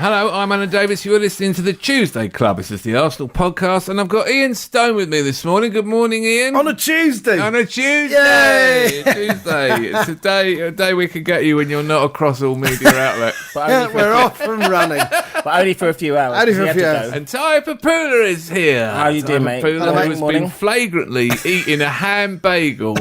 Hello, I'm Alan Davies. You're listening to the Tuesday Club. This is the Arsenal podcast, and I've got Ian Stone with me this morning. Good morning, Ian. On a Tuesday. On a Tuesday. Yay! Tuesday. It's a day we can get you when you're not across all media outlets. We're off and running. But only for a few hours. Only for a few hours. And Ty Popoola is here. How you doing, mate? Popoola, Hello, who has morning. been flagrantly eating a ham bagel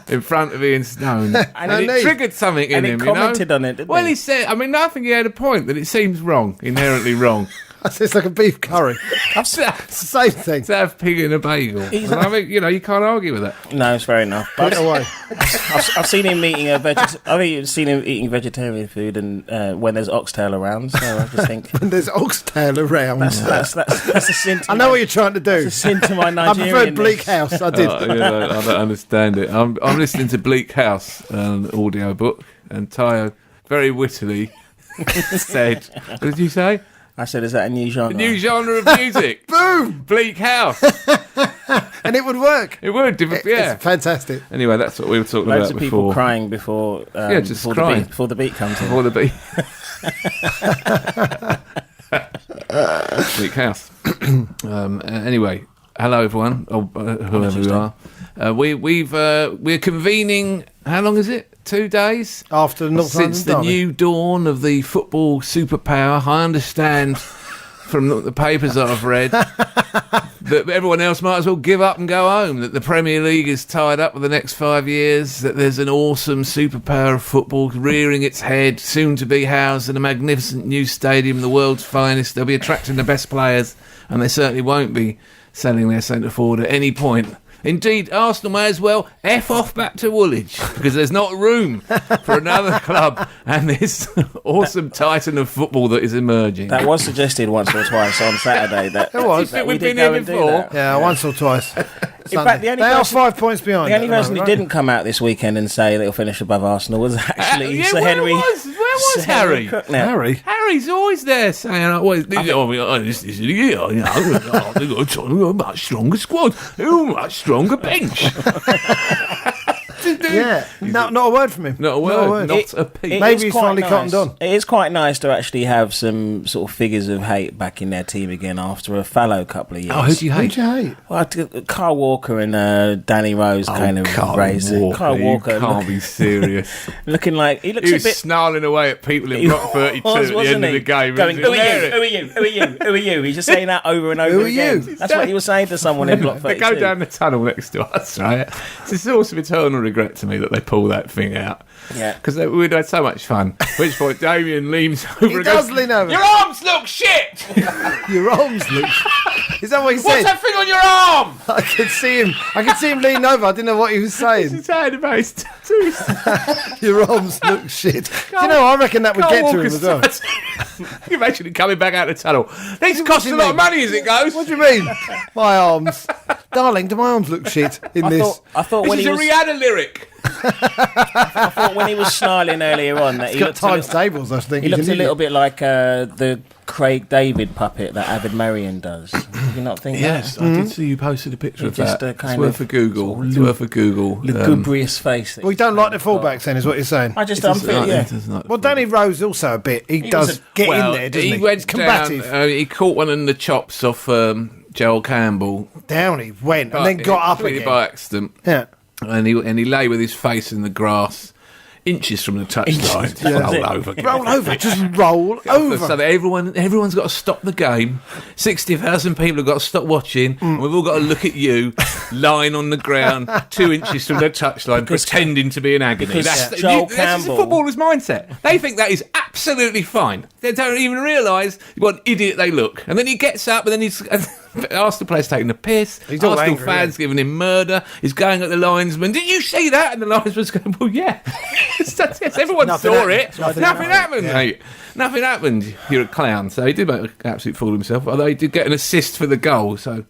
in front of Ian Stone. And it triggered something in And he him, commented on it, didn't Well, he? he said, I think he had a point that it seems wrong, inherently wrong. It's like a beef curry. It's the same thing. To have pig in a bagel. And I think, you can't argue with that. No, it's fair enough. Put But it away. I've seen him eating eating vegetarian food and when there's oxtail around. So I just think And there's oxtail around. that's a sin. To I know what you're trying to do. a sin to my I Nigerian. preferred Bleak House. I did. I don't understand it. I'm listening to Bleak House, an audio book, and Tayo very wittily said, what did you say? I said, is that a new genre? A new genre of music. Boom! Bleak House. And it would work. It would, yeah. It's fantastic. Anyway, that's what we were talking Loads about of people before. crying before, just before crying. before the beat comes in. Before the beat. Bleak House. Anyway, hello everyone, whoever you are. We're convening. How long is it? 2 days After North since the London derby. new dawn of the football superpower. I understand from the papers that I've read that everyone else might as well give up and go home. That the Premier League is tied up for the next 5 years. That there's an awesome superpower of football rearing its head, soon to be housed in a magnificent new stadium, the world's finest. They'll be attracting the best players, and they certainly won't be selling their centre forward at any point. Indeed, Arsenal may as well F off back to Woolwich because there's not room for another club and this awesome titan of football that is emerging. That was suggested once or twice on Saturday. That It was. that We've did been go here and do before. that. Yeah, once or twice. In fact, the only they are person- 5 points behind. The only at the person who moment, right? didn't come out this weekend and say they'll finish above Arsenal was actually Sir where Henry. was Sir Harry? Cook now. Harry. Harry's always there saying, this is the year, they've got a much stronger squad, a much stronger bench. Yeah. No, not a word from him. Not a word. Not a peep. It Maybe is he's quite finally nice. cottoned on. It is quite nice to actually have some sort of figures of hate back in their team again after a fallow couple of years. Oh, who do you hate? Who'd you hate? Well, Carl Walker and Danny Rose kind of raised it. Carl Walker You can't be serious. looking like he looks He a was bit. snarling away at people in He Block 32 was, at the wasn't end of he? the game. Going, It was who are you? hilarious. Who are you? Who are you? Who are you? He's just saying that over and over Who are again. you? That's what he was saying to someone in Block They 32. go down the tunnel next to us, right? It's a source of eternal regret to me that they pull that thing out. Yeah. Because we'd had so much fun. At which point Damien leans over He and does goes, lean over. your arms look shit! Your arms look. Is that what he What's said? that thing on your arm? I could see him lean over. I didn't know what he was saying. He's saying about his tattoos. Your arms look shit. Do you know, I reckon that would Carl get to him Walker's as well. tattoos. Can you imagine him coming back out of the tunnel? These cost a lot of money as it goes. What do you mean? My arms. Darling, do my arms look shit in this? I thought This when is he a was Rihanna lyric. I thought when he was snarling earlier on that He's got times tables, I think. he looked a little bit like the Craig David puppet that Avid Marion does. Did you not think that? I did see you posted a picture He of just, that. kind It's worth of a Google. It's worth a Google. Lugubrious face. that Well, you he's don't like the got. fullbacks then, is what you're saying? I just don't feel, yeah. Well, Danny Rose also a bit. He does get in there, doesn't he? He went He's combative. down. He caught one in the chops off Joel Campbell. Down he went and then got up completely again. by accident. Yeah. And he lay with his face in the grass, inches from the touchline. Just Yeah. roll over. Roll over, just roll over. So that everyone's got to stop the game. 60,000 people have got to stop watching. And we've all got to look at you lying on the ground, 2 inches from the touchline, pretending to be in agony. because That's Joel the Campbell- footballer's mindset. They think that is absolutely fine. They don't even realise what an idiot they look. And then he gets up, and then he's Arsenal players taking the piss. He's all Arsenal angry, fans giving him murder. He's going at the linesman. Did you see that? And the linesman's going, well, yeah. Yes, everyone Nothing saw happened. it. Nothing Nothing happened. happened, mate. Nothing happened. You're a clown. So he did make an absolute fool of himself. Although he did get an assist for the goal. So,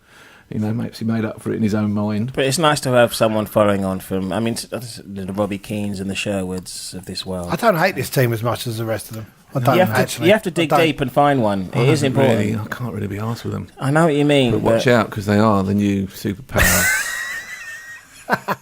perhaps he made up for it in his own mind. But it's nice to have someone following on from, the Robbie Keanes and the Sherwoods of this world. I don't hate this team as much as the rest of them. I don't actually. You have to dig I don't. deep and find one. It is important. Really, I can't really be arsed with them. I know what you mean. But watch out, because they are the new superpower.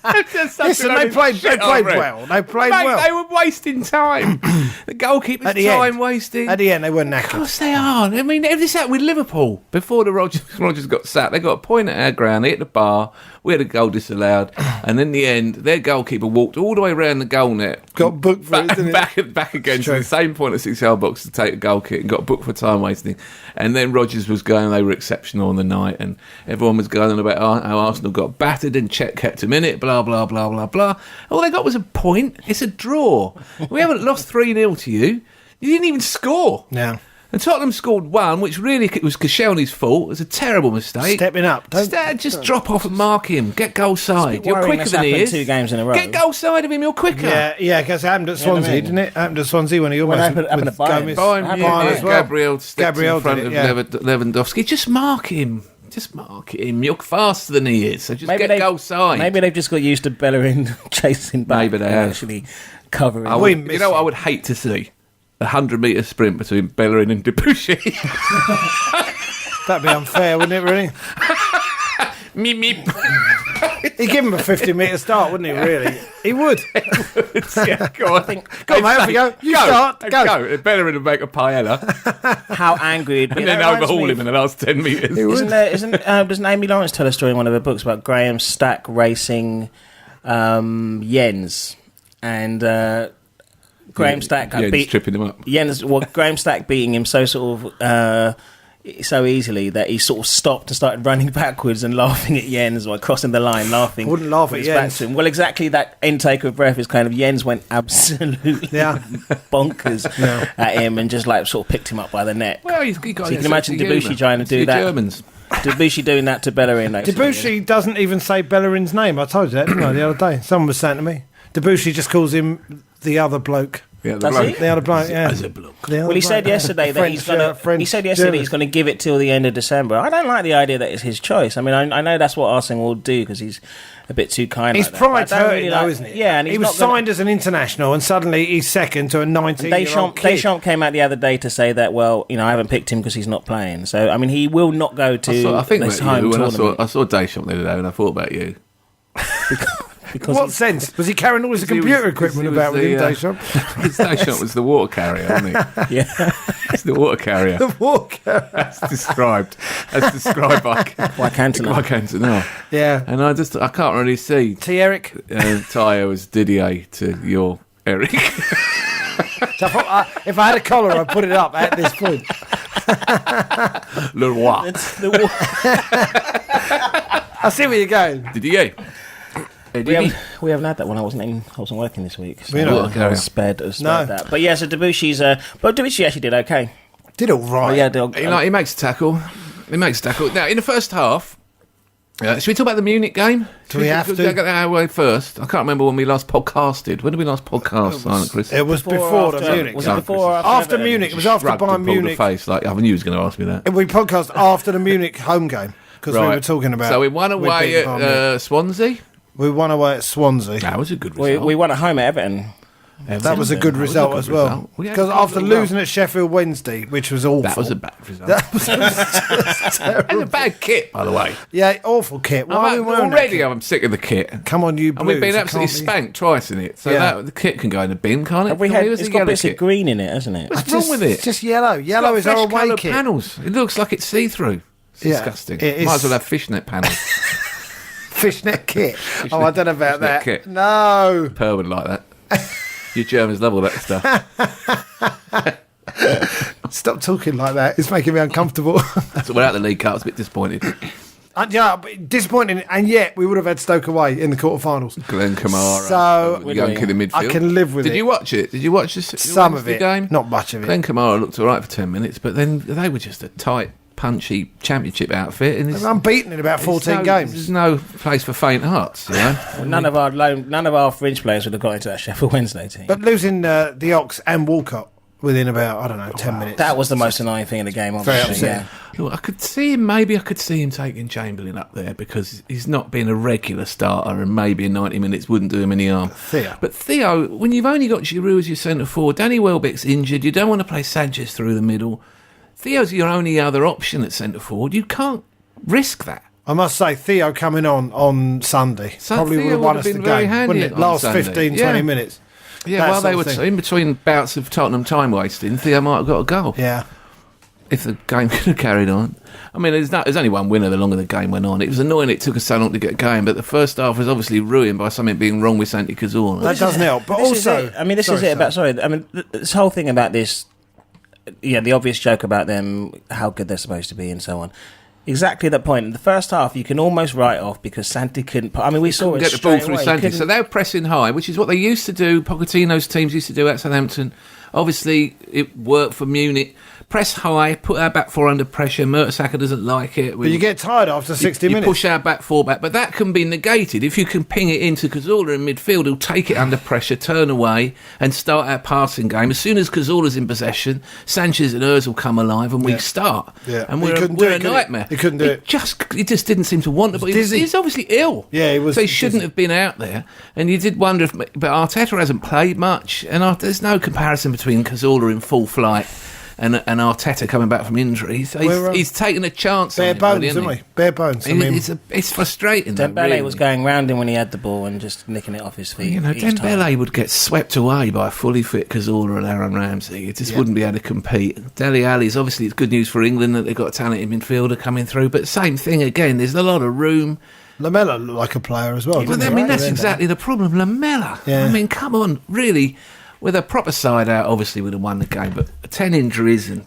Listen, they played well. They played well. They were wasting time. The goalkeeper's time wasting. At the end, they were knackered. Of course they are. I mean, this happened with Liverpool. Before the Rodgers got sacked, they got a point at our ground, they hit the bar, we had a goal disallowed, and in the end, their goalkeeper walked all the way around the goal net. Got booked for back again to the same point at 6-yard box to take a goal kick and got booked for time wasting. And then Rodgers was going, they were exceptional on the night, and everyone was going on about how Arsenal got battered and Cech kept him in it, blah, blah, blah, blah, blah. All they got was a point. It's a draw. We haven't lost 3-0 to you. You didn't even score. No. And Tottenham scored one, which really was Koscielny's fault. It was a terrible mistake. Stepping up. Just drop off and mark him. Get goal side. You're quicker than he is. 2 games in a row. Get goal side of him. You're quicker. Yeah, because it happened at Swansea, didn't it? Happened at Swansea when he almost happened at Bayern. Bayern as well. Gabriel stepped in front of yeah. Lewandowski. Just mark him. You're faster than he is. So just get goal side. Maybe they've just got used to Bellerin chasing back. Maybe they have. Actually covering. You know what I would hate to see? A 100-metre sprint between Bellerin and Debussy. That'd be unfair, wouldn't it, really? Meep, meep. He'd give him a 50-metre start, wouldn't he, really? He would. Yeah, go on. Go on, mate, off you go. You start. Go. Bellerin would make a paella. How angry he'd be. And then overhaul him in the last 10 metres. Doesn't Amy Lawrence tell a story in one of her books about Graham Stack racing Jens? And... Graham Stack tripping him up. Graham Stack beating him so easily that he sort of stopped and started running backwards and laughing at Jens or crossing the line, laughing. I wouldn't laugh at Jens. Well, exactly that intake of breath is kind of Jens went absolutely bonkers at him and just like sort of picked him up by the neck. Well, you can imagine Debussy trying to do that. Germans. Debussy doing that to Bellerin. Debussy doesn't even say Bellerin's name. I told you that, didn't I, the other day? Someone was saying to me. Debussy just calls him the other bloke. Yeah, the other bloke, yeah. As a bloke. Well, he said yesterday that he's going to give it till the end of December. I don't like the idea that it's his choice. I mean, I know that's what Arsene will do because he's a bit too kind. His pride's hurting, though, isn't it? Yeah, and he was signed as an international, and suddenly he's second to a 19-year-old kid. Deschamps came out the other day to say that, well, I haven't picked him because he's not playing. So, I mean, he will not go to this home tournament. I saw Deschamps the other day, and I thought about you. What sense? Was he carrying all his computer equipment about with him, Deschamps? Deschamps was the water carrier, wasn't he? Yeah. It's the water carrier. The water carrier. As described by Cantona. Yeah. And I can't really see. T. Eric. Tyre was Didier to your Eric. So if I had a collar, I'd put it up at this point. Le Roi. I see where you're going. Didier. We haven't had that one. I wasn't working this week. So I was spared that. But yeah, so Debussy's... but Debussy actually did okay. Did all right. He makes a tackle. Now, in the first half... should we talk about the Munich game? Do we have to? Get that out of the way first. I can't remember when we last podcasted. When did we last podcast, Chris? It was before the Munich. Was it before or after Munich? It was after Bayern Munich. Face, like I knew he was going to ask me that. We podcast after the Munich home game because we were talking about... So we won away at Swansea? We won away at Swansea. That was a good result. We won at home at Everton. That was a good result as well. Because after losing at Sheffield Wednesday, which was awful. That was a bad result. That was terrible. And a bad kit, by the way. Yeah, awful kit. Already I'm sick of the kit. Come on, you Blues. And we've been absolutely spanked twice in it. So the kit can go in the bin, can't it? It's got bits of green in it, hasn't it? What's wrong with it? It's just yellow. Yellow is our away kit. Panels. It looks like it's see-through. It's disgusting. Might as well have fishnet panels. Fishnet kit. I don't know about that. Kit. No. Per would like that. You Germans love all that stuff. Stop talking like that. It's making me uncomfortable. So we're out the League Cup. I was a bit disappointed. Disappointing, and yet we would have had Stoke away in the quarterfinals. Glenn Kamara, so young kid in midfield. I can live with it. Did you watch it? Did you watch some of it? Game? Not much of it. Glenn Kamara looked all right for 10 minutes, but then they were just a tight, punchy championship outfit. And they're unbeaten in about 14 games. There's no place for faint hearts. You know? Well, none of our fringe players would have got into that Sheffield Wednesday team. But losing the Ox and Walcott within about 10 minutes. That was the most annoying thing in the game. Obviously. Yeah. Look, I could see him taking Chamberlain up there because he's not been a regular starter, and maybe in 90 minutes wouldn't do him any harm. But Theo, when you've only got Giroud as your centre forward, Danny Welbeck's injured, you don't want to play Sanchez through the middle. Theo's your only other option at centre forward. You can't risk that. I must say, Theo coming on Sunday probably would have won us the game, wouldn't it? Last 15, 20 minutes. Yeah, while they were in between bouts of Tottenham time wasting, Theo might have got a goal. Yeah. If the game could have carried on. I mean, there's only one winner the longer the game went on. It was annoying it took us so long to get going, but the first half was obviously ruined by something being wrong with Santi Cazorla. That doesn't help. But also... this whole thing about this, the obvious joke about them, how good they're supposed to be and so on. Exactly that point. In the first half, you can almost write off because Santi couldn't... we saw it get the ball through Santi. So they were pressing high, which is what they used to do. Pochettino's teams used to do at Southampton. Obviously, it worked for Munich. Press high, put our back four under pressure. Mertesacker doesn't like it. But you get tired after 60 minutes. You push our back four back. But that can be negated. If you can ping it into Cazorla in midfield, he'll take it under pressure, turn away, and start our passing game. As soon as Cazorla's in possession, Sanchez and Özil come alive, and we start. Yeah. And we're a nightmare. He couldn't do it. He just didn't seem to want to. But he was obviously ill. Yeah, he was. So he shouldn't have been out there. And you did wonder if... But Arteta hasn't played much. And there's no comparison between Cazorla in full flight and Arteta coming back from injury. So he's taken a chance. Bare bones, isn't he? Bare bones. It's frustrating. Dembele was going round him when he had the ball and just nicking it off his feet. Dembele would get swept away by a fully fit Cazorla and Aaron Ramsey. It just wouldn't be able to compete. Dele Alli's obviously it's good news for England that they've got a talented midfielder coming through. But same thing again. There's a lot of room. Lamella looked like a player as well. That's exactly the problem. Lamella. Yeah. I mean, come on, really. With a proper side out, obviously we'd have won the game. But 10 injuries and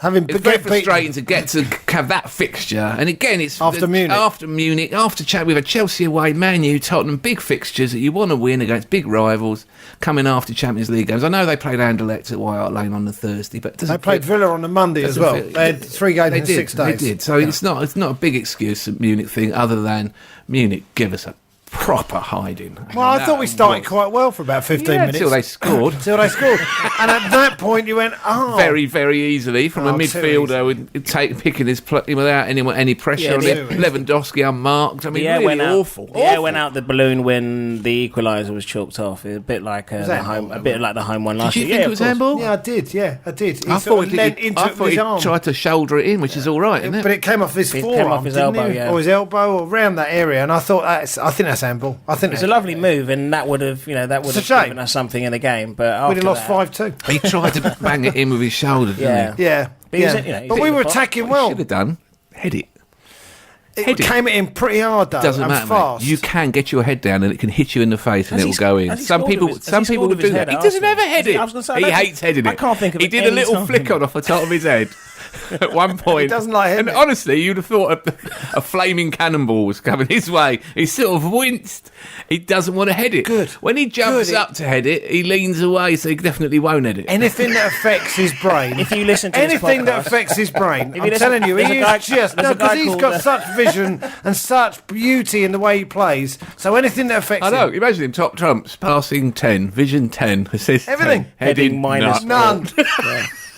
it's very frustrating to get to have that fixture. And again, it's after Munich, we've had Chelsea away, Man U, Tottenham, big fixtures that you want to win against big rivals coming after Champions League games. I know they played Anderlecht at White Hart Lane on the Thursday, but they played Villa on the Monday as well. They had 3 games in 6 days. They did. So it's not a big excuse, the Munich thing, other than Munich give us a proper hiding. Well, I thought we started quite well for about 15 minutes. Until they scored. And at that point you went, very, very easily from a midfielder with picking his without any pressure on him. Lewandowski unmarked. I mean, really awful. Yeah, went out the balloon when the equaliser was chalked off. A bit like the home one last year. Did you think it was handball? Yeah, I did. I thought he tried to shoulder it in, which is all right, isn't it? But it came off his forearm, came off his elbow, or his elbow, or around that area. And I thought, I think that's handball. I think it's a lovely move, and that would have given us something in the game. But we'd have lost 5-2. He tried to bang it in with his shoulder. Didn't he? Yeah. But we were attacking well. Should have done. Head it. It came in pretty hard though. Doesn't matter, fast. Mate. You can get your head down and it can hit you in the face and it will go in. Some people would do that. He doesn't ever head it. He hates heading it. I can't think of it. He did a little flick on off the top of his head. At one point, he doesn't like heading. And honestly, you'd have thought a flaming cannonball was coming his way. He sort of winced. He doesn't want to head it. Good. When he jumps up to head it, he leans away, so he definitely won't head it. Anything that affects his brain. If you listen to anything that affects his brain, I'm telling you, because he's got such vision and such beauty in the way he plays. So anything that affects him. I know. Imagine him top trumps, passing 10, vision 10, assist everything, 10, heading minus none.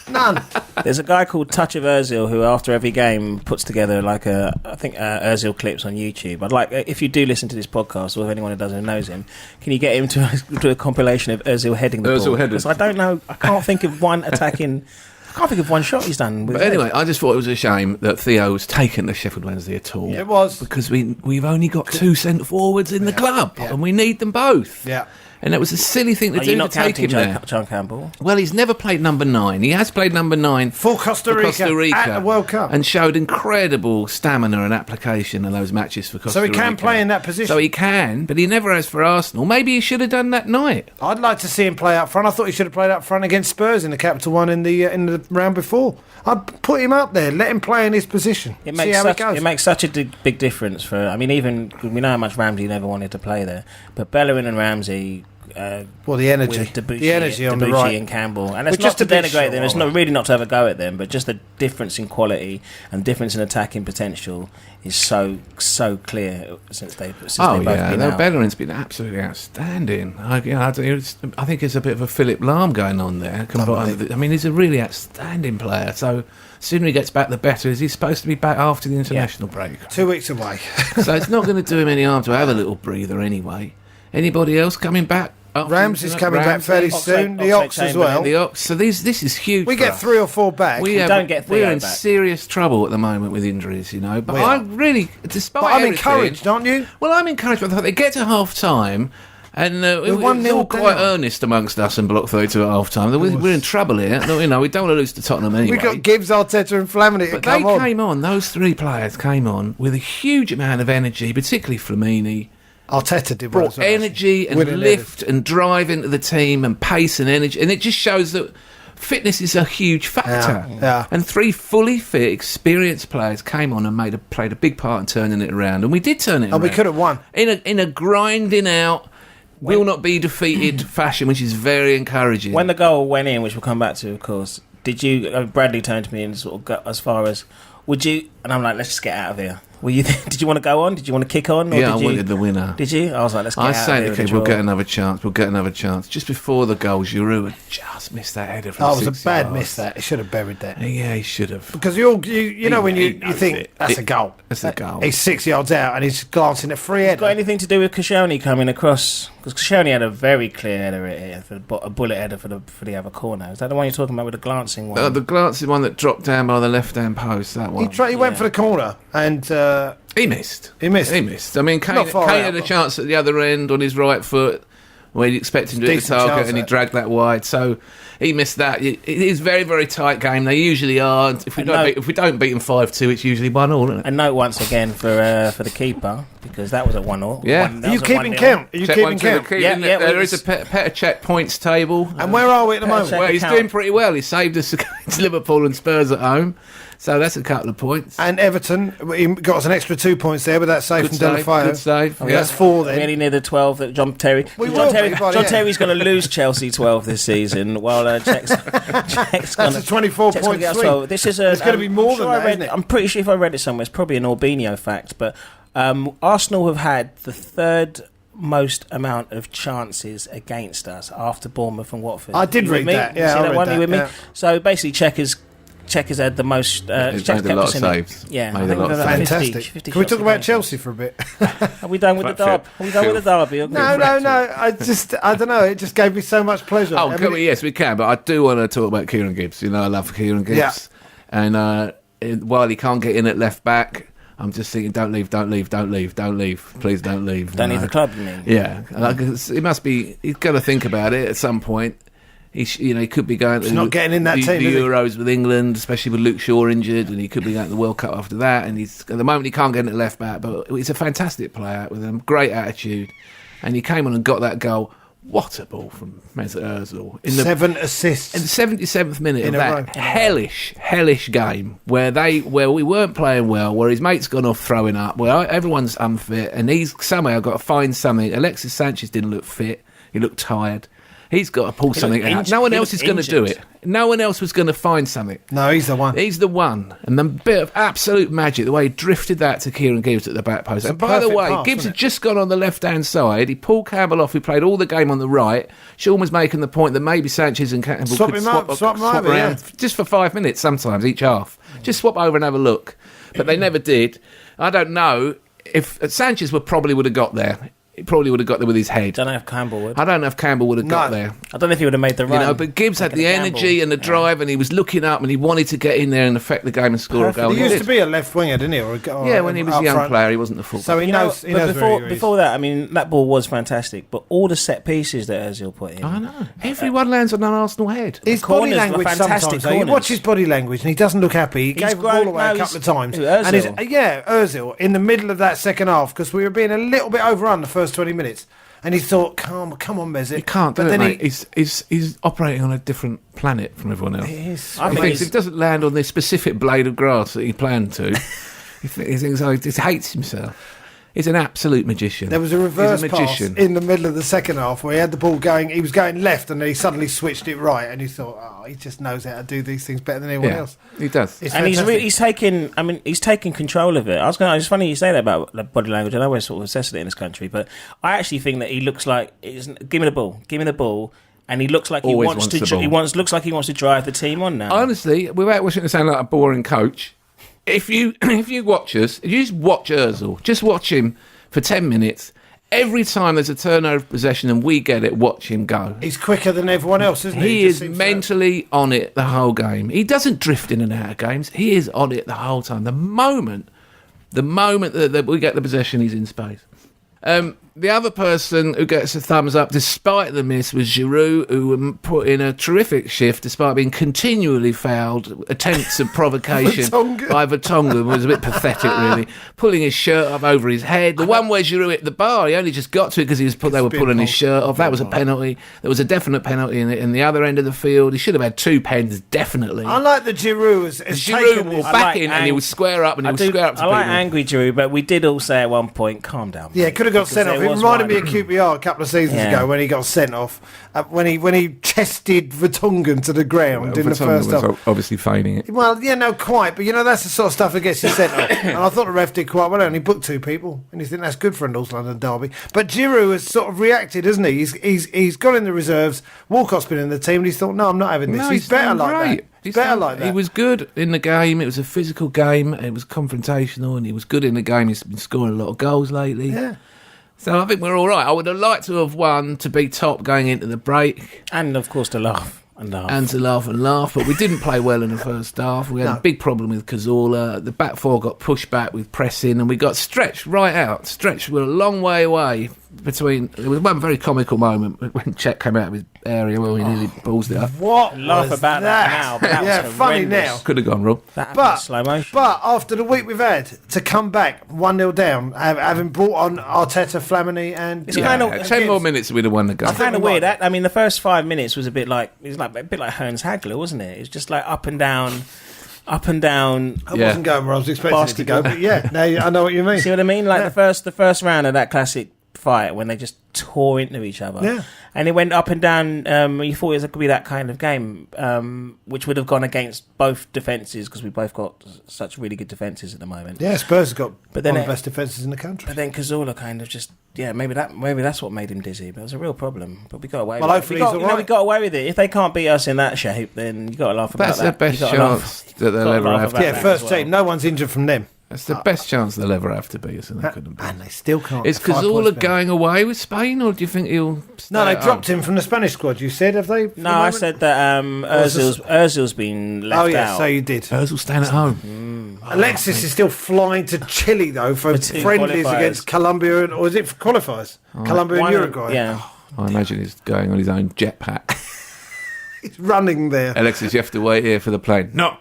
None. There's a guy called Touch of Özil who, after every game, puts together Özil clips on YouTube. I'd like, if you do listen to this podcast, or if anyone who doesn't knows him, can you get him to do a compilation of Özil heading the ball? Because I don't know. I can't think of one attacking. I can't think of one shot he's done. But anyway, I just thought it was a shame that Theo's taken the Sheffield Wednesday at all. Yeah, it was. Because we've only got 2 centre forwards in the club, and we need them both. Yeah. And it was a silly thing to do to take him there. John Campbell? Well, he's never played number 9. He has played number 9 for Costa Rica at the World Cup, and showed incredible stamina and application in those matches for Costa Rica. So he can play in that position. So he can, but he never has for Arsenal. Maybe he should have done that night. I'd like to see him play up front. I thought he should have played up front against Spurs in the Capital One in the round before. I'd put him up there, let him play in his position. It makes such a big difference for. I mean, even we know how much Ramsey never wanted to play there, but Bellerin and Ramsey. The energy on the right, and Campbell, and it's not to denigrate them. It's not to have a go at them, but just the difference in quality and difference in attacking potential is so clear since they've both been out. Bellerin's been absolutely outstanding. I think it's a bit of a Philip Lahm going on there. I mean, he's a really outstanding player. So sooner he gets back, the better. Is he supposed to be back after the international break? 2 weeks away. So it's not going to do him any harm to have a little breather anyway. Anybody else coming back Rams is coming back fairly soon. The Ox as well. The Ox. So this is huge. We get 3 or 4 back. We don't get 3 We're in back. serious trouble at the moment with injuries, you know. But We I are. really, despite But I'm everything- encouraged, aren't you? Well, I'm encouraged by the fact they get to half time. And we're 1-0 all quite down. earnest amongst us in Block 32 at half time. We're in trouble here. You know, we don't want to lose to Tottenham anyway. We've got Gibbs, Arteta and Flamini to But come they on. came on, those 3 players came on with a huge amount of energy, particularly Flamini. Arteta did well Brought as well, energy and Winning lift and drive into the team and pace and energy. And it just shows that fitness is a huge factor. Yeah. And 3 fully fit, experienced players came on and played a big part in turning it around. And we did turn it around. And we could have won. In a grinding out, will not be defeated fashion, which is very encouraging. When the goal went in, which we'll come back to, of course, did you? Bradley turned to me and sort of got as far as, would you? And I'm like, let's just get out of here. Were you? Did you want to go on? Did you want to kick on? Or Yeah, did I you, wanted the winner. Did you? I was like, let's get I out was of saying here. to with Kev, a we'll draw. get another chance. We'll get another chance. Just before the goal, Giroud had just missed that header from Oh, it was 6 a bad yards. miss that. He should have buried that. Yeah, he should have. Because you know when He you knows think it. that's a goal. That's a goal. He's 6 yards out and he's glancing at free header. Got anything to do with Koscielny coming across? Because Koscielny had a very clear header here, a bullet header for the other corner. Is that the one you're talking about with the glancing one? The glancing one that dropped down by the left-hand post, that one. He went for the corner and He missed. He missed. I mean, Kane Not far had out, a but- chance at the other end on his right foot where he'd expect him to hit the Decent target chance, and he that. dragged that wide. So he missed that. It is very, very tight game. They usually are. If we don't beat them 5-2, it's usually 1-all, isn't it? A note once again for the keeper, because that was at 1-1. Yeah. Are you keeping count? Are you Check keeping one, two, count? keep- Yeah, yeah, there well, is a Petr check points table. And where are we at the moment? check. Well, he's account. doing pretty well. He saved us against Liverpool and Spurs at home. So that's a couple of points. And Everton, he got us an extra 2 points there with that save Good from save, Delafao. good save. Yeah. Yeah. That's 4 then. Really near the 12 that John Terry. We John will Terry, be, but John yeah. Terry's going to lose Chelsea 12 this season, while Czech's That's going a 24-point swing. This is a. It's gonna be more than that, isn't it? I'm pretty sure if I read it somewhere, it's probably an Albino fact, but Arsenal have had the 3rd most amount of chances against us after Bournemouth and Watford. I did You with read me? that. You Yeah, see I that read one? that, You with me? yeah. So basically, Czech has had the most. He's Czech's made a kept lot us of in it. saves. Yeah, Made I a think lot we've of had saves. 50 Fantastic. 50 Can we shots talk about against them. Chelsea for a bit? Are we done with the derby? Are we done with the derby? No. I don't know. It just gave me so much pleasure. Oh, I mean, yes, we can. But I do want to talk about Kieran Gibbs. You know, I love Kieran Gibbs. Yeah. And while he can't get in at left back, I'm just thinking, don't leave. Please don't leave. Don't leave the club, you mean? Yeah. Like, it must be, he's got to think about it at some point. He could be going to He's not getting in that the team, is he? Euros with England, especially with Luke Shaw injured, and he could be going to the World Cup after that. And at the moment he can't get in at left back, but he's a fantastic player with a great attitude. And he came on and got that goal. What a ball from Mesut Özil in 7 assists. in the 77th minute In of a that row. hellish game where we weren't playing well, where his mate's gone off throwing up, where everyone's unfit, and he's somehow got to find something. Alexis Sanchez didn't look fit; he looked tired. He's got to pull something out. No one else is going to do it. No one else was going to find something. No, he's the one. He's the one. And the bit of absolute magic, the way he drifted that to Kieran Gibbs at the back post. It's a And by the perfect way, pass, Gibbs wasn't had just gone on the left-hand side. He pulled Campbell off, who played all the game on the right. Sean was making the point that maybe Sanchez and Campbell Swap could him up, swap him over, around yeah. just for 5 minutes sometimes, each half. Just swap over and have a look. But they never did. I don't know if Sanchez probably would have got there. He probably would have got there with his head. Don't know if Campbell would. I don't know if Campbell would have got No. there. I don't know if he would have made the run. You know, but Gibbs had Taking the a energy gamble. and the drive, and he was looking up, and he wanted to get in there and affect the game and score Perfect. a goal. He and used to did. be a left winger, didn't he? Yeah, when he was a up young front. player, he wasn't the full. So he You know, knows. He but knows where he is. before that, I mean, that ball was fantastic. But all the set pieces that Özil put in, I know. Everyone lands on an Arsenal head. His The body corners were language fantastic sometimes. Though, you corners. watch his body language and he doesn't look happy. He He's gave the grown- ball away no, a couple of times. Who, And he's, Özil? Özil in the middle of that second half because we were being a little bit overrun the first 20 minutes. And he thought, come on, Mesut. He can't do but it, then mate. He's operating on a different planet from everyone else. he is. I He think thinks he's- if it doesn't land on this specific blade of grass that he planned to, he thinks, oh, he just hates himself. He's an absolute magician. There was a reverse He's a pass magician. in the middle of the second half where he had the ball going. He was going left, and then he suddenly switched it right. And he thought, "Oh, he just knows how to do these things better than anyone Yeah, else." he does. It's and he's fantastic. he's taking control of it. It's funny you say that about the body language. I know we're sort of obsessed with it in this country, but I actually think that he looks like give me the ball, and he looks like he Always wants wants to. the ball. Looks like he wants to drive the team on now. Honestly, without wishing to sound like a boring coach, if you watch us, if you just watch Özil, just watch him for 10 minutes. Every time there's a turnover of possession and we get it, watch him go. He's quicker than everyone else, isn't he? He is mentally on it the whole game. He doesn't drift in and out of games. He is on it the whole time. The moment that we get the possession, he's in space. The other person who gets a thumbs up, despite the miss, was Giroud, who put in a terrific shift, despite being continually fouled. Attempts of provocation by Vertonghen was a bit pathetic, really. Pulling his shirt up over his head. The one where Giroud hit the bar, he only just got to it because they were pulling his shirt off. That was a penalty. There was a definite penalty in the other end of the field. He should have had 2 pens, definitely. I like the Giroud. Giroud will back in and he would square up and he would square up to people. I like angry Giroud, but we did all say at one point, calm down. Yeah, could have got sent off. It reminded me of QPR a couple of seasons ago when he got sent off, when he chested Vertonghen to the ground in the first half. Obviously feigning it. Well, yeah, no, quite, but that's the sort of stuff that gets you sent off. And I thought the ref did quite well. Only booked 2 people, and you think that's good for a North London derby. But Giroud has sort of reacted, hasn't he? He's gone in the reserves. Walcott's been in the team, and he's thought, no, I'm not having this. No, he's better like that. He's better like that. He was good in the game. It was a physical game. It was confrontational, and he was good in the game. He's been scoring a lot of goals lately. Yeah. So I think we're all right. I would have liked to have won to be top going into the break. And, of course, to laugh. And to laugh, but we didn't play well in the first half. We had a big problem with Cazorla. The back four got pushed back with pressing, and we got stretched right out. Stretched, we're a long way away between. There was one very comical moment when Cech came out of his area where we nearly ballsed it up. What? Laugh about that now, but that was funny now. Could have gone wrong. But slow motion. But after the week we've had to come back 1-0 down, having brought on Arteta, Flamini, and it's kind of 10 more minutes we'd have won the game. It's kind of weird. I mean, the first 5 minutes was a bit like a bit like Hearns Hagler, wasn't it? It was just like up and down. I wasn't going where I was expecting it to go, but now I know what you mean. See what I mean? Like the first round of that classic fight when they just tore into each other. Yeah. And it went up and down. You thought it could be that kind of game, which would have gone against both defences because we both got such really good defences at the moment. Yeah, Spurs have got one of the best defences in the country. But then Cazorla kind of just, maybe that's what made him dizzy. But it was a real problem. But we got away with it. Hopefully we got away with it. If they can't beat us in that shape, then you got to laugh about that. That's the best chance that they'll ever have. Yeah, first team. No one's injured from them. That's the best chance they'll ever have to beat us, and they couldn't be. And they still can't. Is Cazorla going away with Spain, or do you think he'll stay? No, they dropped him from the Spanish squad, you said, have they? No, I said that Özil's been left out. Oh, yeah, so you did. Özil's staying at home. Alexis is still flying to Chile, though, for friendlies against Colombia, or is it for qualifiers? Colombia and Uruguay. Yeah. I imagine he's going on his own jetpack. He's running there. Alexis, you have to wait here for the plane. No.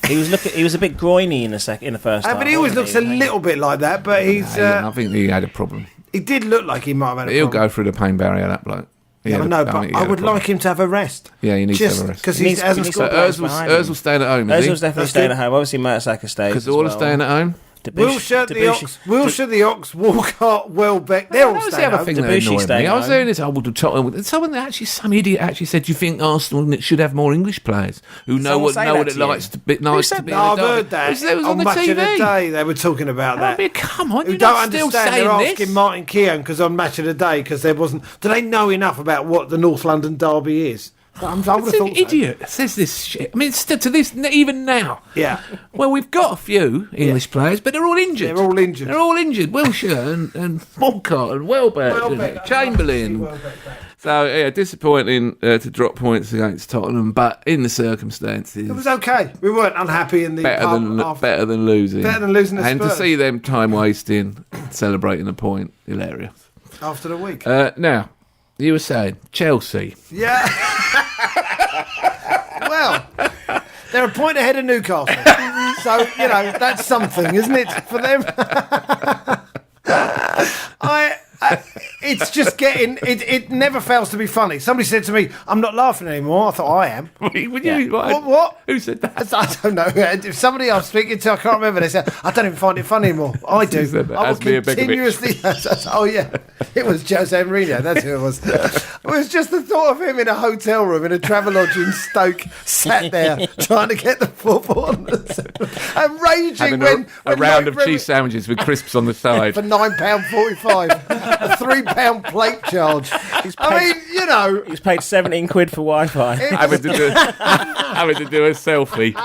He was a bit groiny in the first half. But he always looks a little bit like that. But he's. I think he had a problem. He did look like he might have had a He'll problem. go through the pain barrier, that bloke. Yeah, I know, but I would like him to have a rest. Yeah, he needs to have a rest. Because he hasn't scored. Özil's staying at home, is he? Özil's definitely staying at home. Obviously, Mertesacker stays. Cazorla staying at home? Wilshere the Ox, Walcott, Welbeck, they're all staying at home. I was hearing this old Tottenham. Some idiot actually said, "Do you think Arsenal should have more English players who know what it likes to be nice to be?" I've heard that. It was on the Match TV. of the Day, they were talking about that. I mean, come on, you don't understand? They're asking Martin Keown because on Match of the Day because there wasn't. Do they know enough about what the North London derby is? It's an idiot that says this shit. I mean, to this, even now. Yeah. Well, we've got a few English players, but they're all injured. Wilshere and Walcott and Welbeck and Chamberlain. So, disappointing to drop points against Tottenham, but in the circumstances... It was okay. We weren't unhappy in the better than losing. Better than losing and to see them time-wasting, celebrating a point, hilarious. After the week. Now, you were saying, Chelsea. Yeah. Well, they're a point ahead of Newcastle. So, that's something, isn't it, for them? It's just it never fails to be funny. Somebody said to me, I'm not laughing anymore. I thought, I am. What? Who said that? I don't know. If somebody I was speaking to, I can't remember, they said, I don't even find it funny anymore. I do. I will continuously... Oh, yeah. It was Jose Mourinho. That's who it was. It was just the thought of him in a hotel room in a Travelodge in Stoke, sat there trying to get the football and raging when a round of cheese sandwiches with crisps on the side for £9.45, a £3 plate charge. He's paid 17 quid for Wi-Fi. having to do a selfie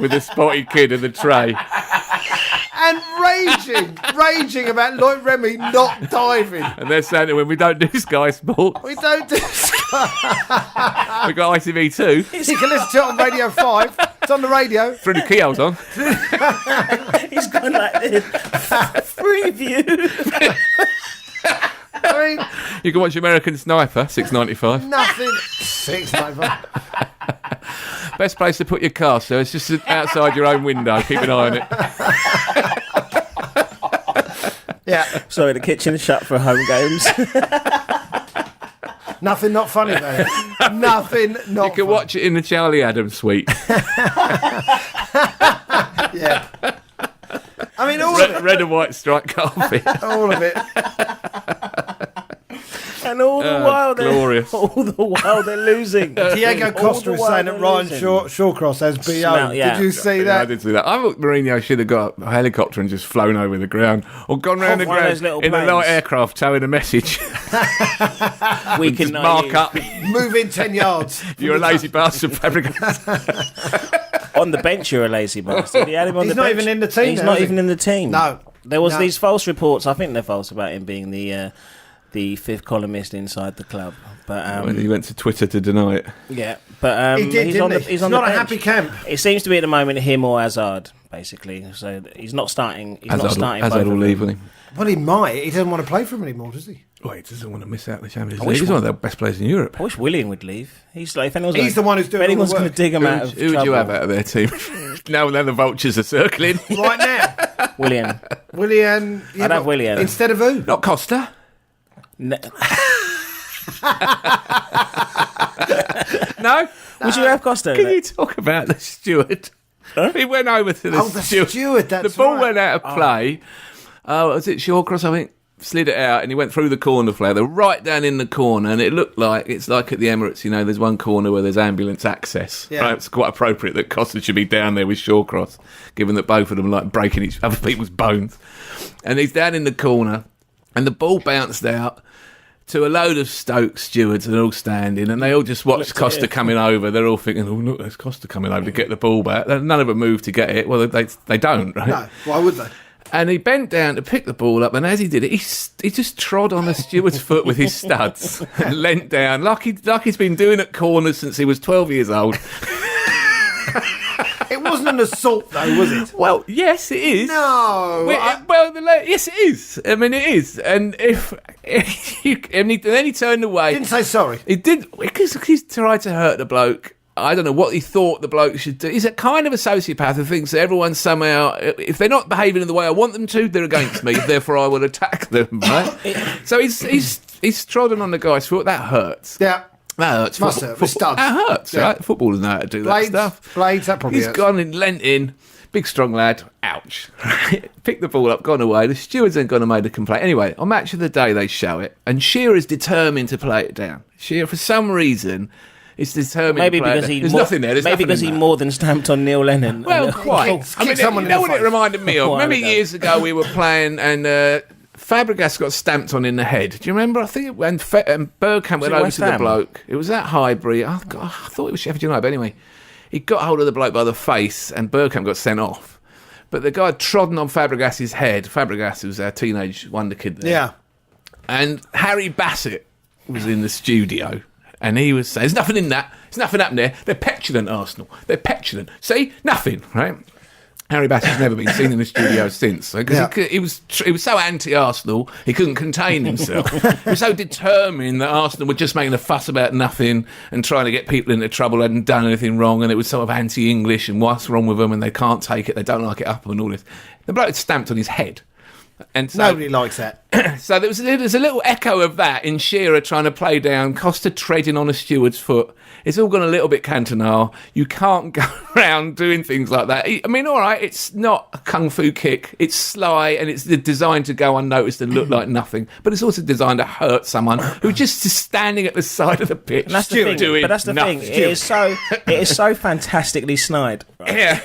with a spotty kid in the tray. and raging about Lloyd Remy not diving. And they're saying that when we don't do Sky Sport, We don't do. we got ITV2 You can listen to it on Radio 5. It's on the radio. through the keyholes on. He's gone like this. Preview. I mean, You can watch American Sniper, $6.95. nothing. 6 over. Best place to put your car, so it's just outside your own window. Keep an eye on it. Yeah. Sorry, the kitchen is shut for home games. Nothing not funny, though. Nothing not You can watch it in the Charlie Adams suite. Yeah. I mean, all of it. Red and white striped carpet. All of it. And all the while glorious. they're losing. Diego All Costa the is while saying that they're Ryan losing. Shawcross has BO. Smell, yeah. Did you see Yeah, I that? did see that. I thought Mourinho should have got a helicopter and just flown over the ground, or gone round the One of ground those little in a planes. light aircraft towing a message. We Just can mark up. Move in 10 yards. You're a lazy bastard, Fabregas. On the bench, you're a lazy bastard. He had him on He's the not bench. even in the team He's now, not is he? even in the team. No. There was No. these false reports. I think they're false about him being the fifth columnist inside the club. But When he went to Twitter to deny it. yeah, but He did, he's didn't on the he? he's on It's the not a bench. happy camp. It seems to be at the moment him or Hazard, basically. So he's not starting. He's not starting. Hazard both will of leave, them. will he? Well, he might. He doesn't want to play for him anymore, does he? Well, he doesn't want to miss out the Champions I League. wish He's one of the best players in Europe. I wish Willian would leave. He's like, if anyone's He's the one who's doing if all the anyone's going to work. dig him out of Who would you have out of their team? now the vultures are circling. Right now. Willian. Willian. I'd have Willian. Instead of who? Not Costa. No. No? Would you have Costa? Can you talk about the steward? Huh? He went over to the Oh, the steward, that's The ball right. went out of play. Was it Shawcross, I think? Slid it out and he went through the corner flag. They're right down in the corner and it looked like, it's like at the Emirates, you know, there's one corner where there's ambulance access. Yeah. Right? It's quite appropriate that Costa should be down there with Shawcross, given that both of them like breaking each other people's bones. And he's down in the corner and the ball bounced out to a load of Stoke stewards and they're all standing and they all just watched Costa coming over. They're all thinking, oh, look, there's Costa coming over to get the ball back. None of them moved to get it. Well, they don't, right? No. Why would they? And he bent down to pick the ball up, and as he did it, he just trod on the steward's foot with his studs and leant down like he's been doing at corners since he was 12 years old. It wasn't an assault, though, was it? Well, yes, it is. No. Yes, it is. I mean, it is. And then he turned away. Didn't say sorry. He did because he's tried to hurt the bloke. I don't know what he thought the bloke should do. He's a kind of a sociopath who thinks that everyone somehow, if they're not behaving in the way I want them to, they're against me. Therefore, I will attack them. Right? So he's trodden on the guy's foot. That hurts. Yeah. That hurts. Must hurt. With studs. That hurts. Yeah. Right? Footballers know how to do Blades, that stuff. Blades, that probably He's hurts. gone and leant in. Big strong lad. Ouch. Picked the ball up, gone away. The stewards ain't gone and made a complaint. Anyway, on Match of the Day, they show it. And Shearer's determined to play it down. Shearer, for some reason, is determined Maybe to play because it down. he There's more, nothing there. There's maybe nothing because in he that. more than stamped on Neil Lennon. Well, quite. Kick I mean, someone you in know the what it face. reminded me of? While Remember ago. years ago we were playing and Fabregas got stamped on in the head. Do you remember? I think when Bergkamp went it over West to the Ham? bloke. It was at Highbury. I thought it was Sheffield United, but anyway. He got hold of the bloke by the face and Bergkamp got sent off. But the guy had trodden on Fabregas's head. Fabregas was our teenage wonder kid there. Yeah. And Harry Bassett was in the studio and he was saying, there's nothing in that. There's nothing happened there. They're petulant, Arsenal. They're petulant. See? Nothing, right? Harry Bassett's never been seen in the studio since. Because he was so anti-Arsenal, he couldn't contain himself. He was so determined that Arsenal were just making a fuss about nothing and trying to get people into trouble, hadn't done anything wrong, and it was sort of anti-English and what's wrong with them and they can't take it, they don't like it up and all this. The bloke had stamped on his head. And so, Nobody likes that. so there's a little echo of that in Shearer trying to play down, Costa treading on a steward's foot. It's all gone a little bit Cantona. You can't go around doing things like that. I mean, all right, it's not a kung fu kick. It's sly and it's designed to go unnoticed and look like nothing. But it's also designed to hurt someone who just is standing at the side of the pitch. And that's the thing. doing But that's the nothing. thing. It is so fantastically snide. Right? Yeah.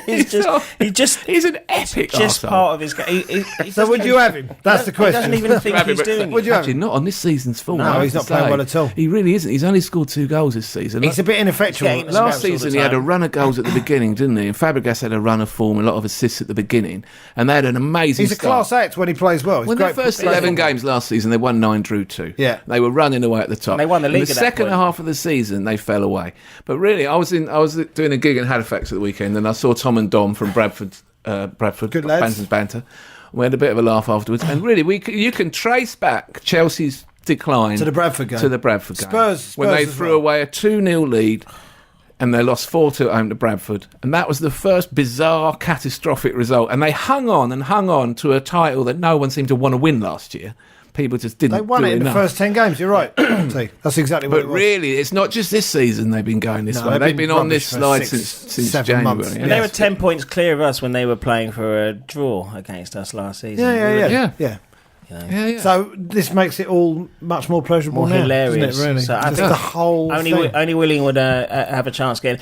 He's an epic He's an epic just arsehole. part of his game. So would you have him? That's the doesn't even think he's doing it. Actually, not on this season's form. No, he's not playing well at all. He really isn't. He's only scored 2 goals this season. He's a bit ineffectual. Last season, he had a run of goals at the beginning, didn't he? And Fabregas had a run of form, a lot of assists at the beginning. And they had an amazing He's a class act when he plays well. When their first 11 games last season, they won 9, drew 2. Yeah. They were running away at the top. And they won the league. In the second half of the season, they fell away. But really, I was doing a gig in Halifax at the weekend, and I saw Tom and Dom from Bradford, Good lads. Banter. We had a bit of a laugh afterwards. And really, you can trace back Chelsea's decline to the Bradford game. Spurs when they threw away a 2-0 lead. And they lost 4-2 at home to Bradford. And that was the first bizarre, catastrophic result. And they hung on to a title that no one seemed to want to win last year. People just didn't. They won it in the first 10 games, you're right. That's exactly what it was. But really, it's not just this season they've been going this way. They've been on this slide since January. Months. And they were 10 points clear of us when they were playing for a draw against us last season. Yeah. So this makes it all much more pleasurable now, hilarious. Isn't it, really? So I think the whole only William would have a chance again.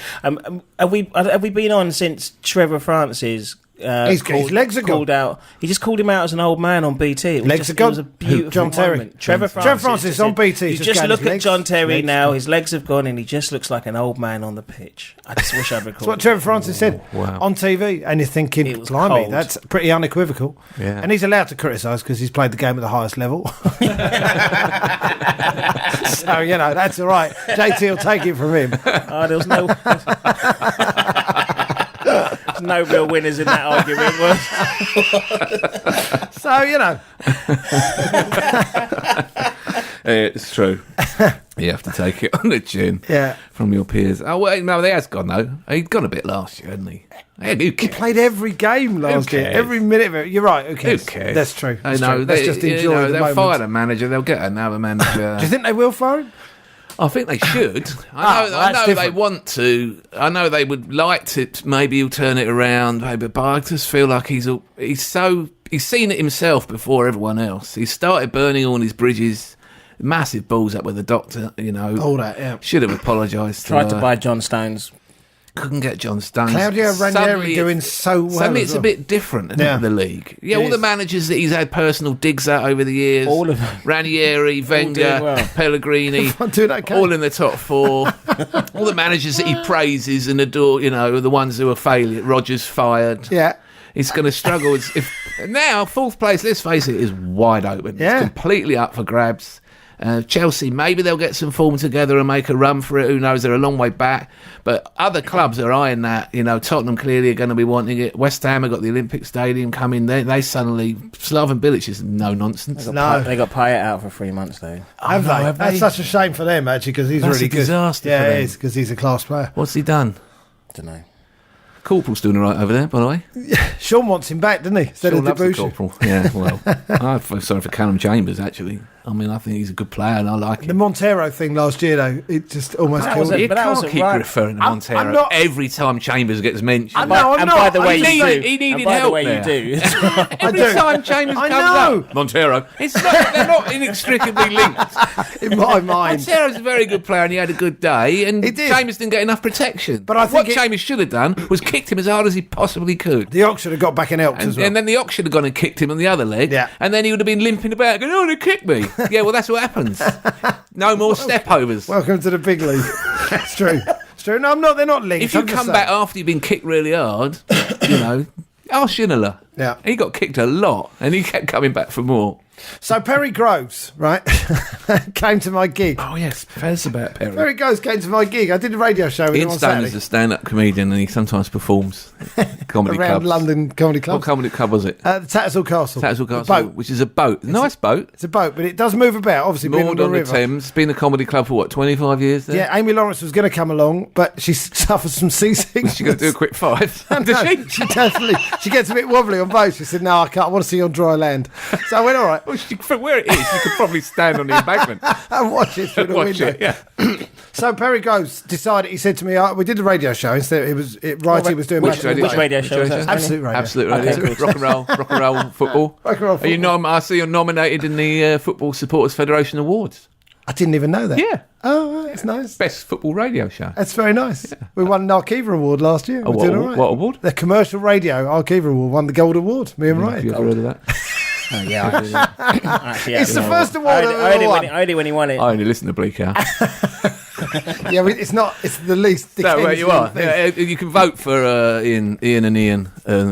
Have we been on since Trevor Francis? His legs are called out. He just called him out as an old man on BT. It was a beautiful John Terry. moment. Trevor Francis on BT. You just look at John Terry now. His legs have gone, and he just looks like an old man on the pitch. I just wish I'd recorded. That's what Trevor Francis said on TV, and you're thinking, blimey, cold. That's pretty unequivocal. Yeah. And he's allowed to criticise because he's played the game at the highest level. So that's all right. JT will take it from him. There was no real winners in that argument, It's true. You have to take it on the chin from your peers. Oh, well, no, he has gone, though. He'd gone a bit last year, hadn't he? He played every game last year, every minute of it. You're right, okay. Who cares? That's true. I know. Let's just enjoy the they'll moment. fire the manager, they'll get another manager. Do you think they will fire him? I think they should. I know they want to. I know they would like to. Maybe he'll turn it around. But I just feel like he's seen it himself before everyone else. He started burning all his bridges. Massive balls up with the doctor. All that. Yeah. Should have apologised. Tried to buy John Stones. Couldn't get John Stones. Claudio Ranieri doing so well. Suddenly it's a bit different in the league. Yeah, all the managers that he's had personal digs at over the years. All of them. Ranieri, Wenger, Pellegrini. All in the top 4. All the managers that he praises and adore, the ones who are failing. Rodgers fired. Yeah. He's going to struggle. Now, 4th place, let's face it, is wide open. Yeah. It's completely up for grabs. Chelsea, maybe they'll get some form together and make a run for it. Who knows? They're a long way back. But other clubs are eyeing that. Tottenham clearly are going to be wanting it. West Ham have got the Olympic Stadium coming. They suddenly... Slaven Bilic is no nonsense. They got Payet out for 3 months, though. Have they? That's such a shame for them, actually, because he's really good. That's a disaster Yeah, for them. it is, because he's a class player. What's he done? Don't know. Corporal's doing all right over there, by the way. Sean wants him back, doesn't he? Instead Sean of loves the Corporal. Yeah, well, I feel sorry for Callum Chambers, actually. I mean, I think he's a good player and I like The him. Montero thing last year, though, it just almost killed him. You can't keep referring to Montero every time Chambers gets mentioned. By the way, you do. He needed help there. Every time Chambers comes up, Montero. They're not inextricably linked. In my mind. Montero's a very good player and he had a good day and Chambers didn't get enough protection. But I think what Chambers should have done was kicked him as hard as he possibly could. The Ox should have got back and helped as well. And then the Ox should have gone and kicked him on the other leg. Yeah. And then he would have been limping about going, they kicked me. Yeah, well, that's what happens. No more step-overs. Welcome to the big league. It's true. It's true. No, I'm not. They're not linked. If you come back after you've been kicked really hard, ask Schindler. Yeah. He got kicked a lot and he kept coming back for more. So Perry Groves, right, came to my gig. Oh, yes. Tell us about Perry. Perry Groves came to my gig. I did a radio show with him Ian on Stone Saturday. is a stand-up comedian and he sometimes performs comedy around clubs. London comedy clubs. What comedy club was it? The Tattersall Castle. Tattersall Castle, which is a boat. Nice boat. It's a boat, but it does move about, obviously, being on Moored the on the river. Thames. It's been a comedy club for, 25 years there? Yeah, Amy Lawrence was going to come along, but she suffers from seasickness. She's going to do a quick 5. Does she? She definitely. She gets a bit wobbly on boats. She said, no, I can't. I want to see you on dry land. So I went, all right. Well, from where it is, you could probably stand on the embankment. And watch it through the window. It, yeah. So Perry Groves decided, he said to me, we did the radio show. Instead, Righty was doing which radio show was that? Absolute Radio. Absolute Radio. Okay, cool. Rock and roll football. Rock and roll football. I see you're nominated in the Football Supporters Federation Awards. I didn't even know that. Yeah. Oh, that's nice. Best football radio show. That's very nice. Yeah. We won an Arkiva Award last year. What award? The Commercial Radio Arkiva Award won the Gold Award. Me and Ryan. Have you ever heard of that? Oh, yeah, I did. It's the first award I've ever won. Only when he won it. I only listen to Bleak House. Yeah, it's not. It's the least. No, where you are. Yeah, you can vote for Ian and Ian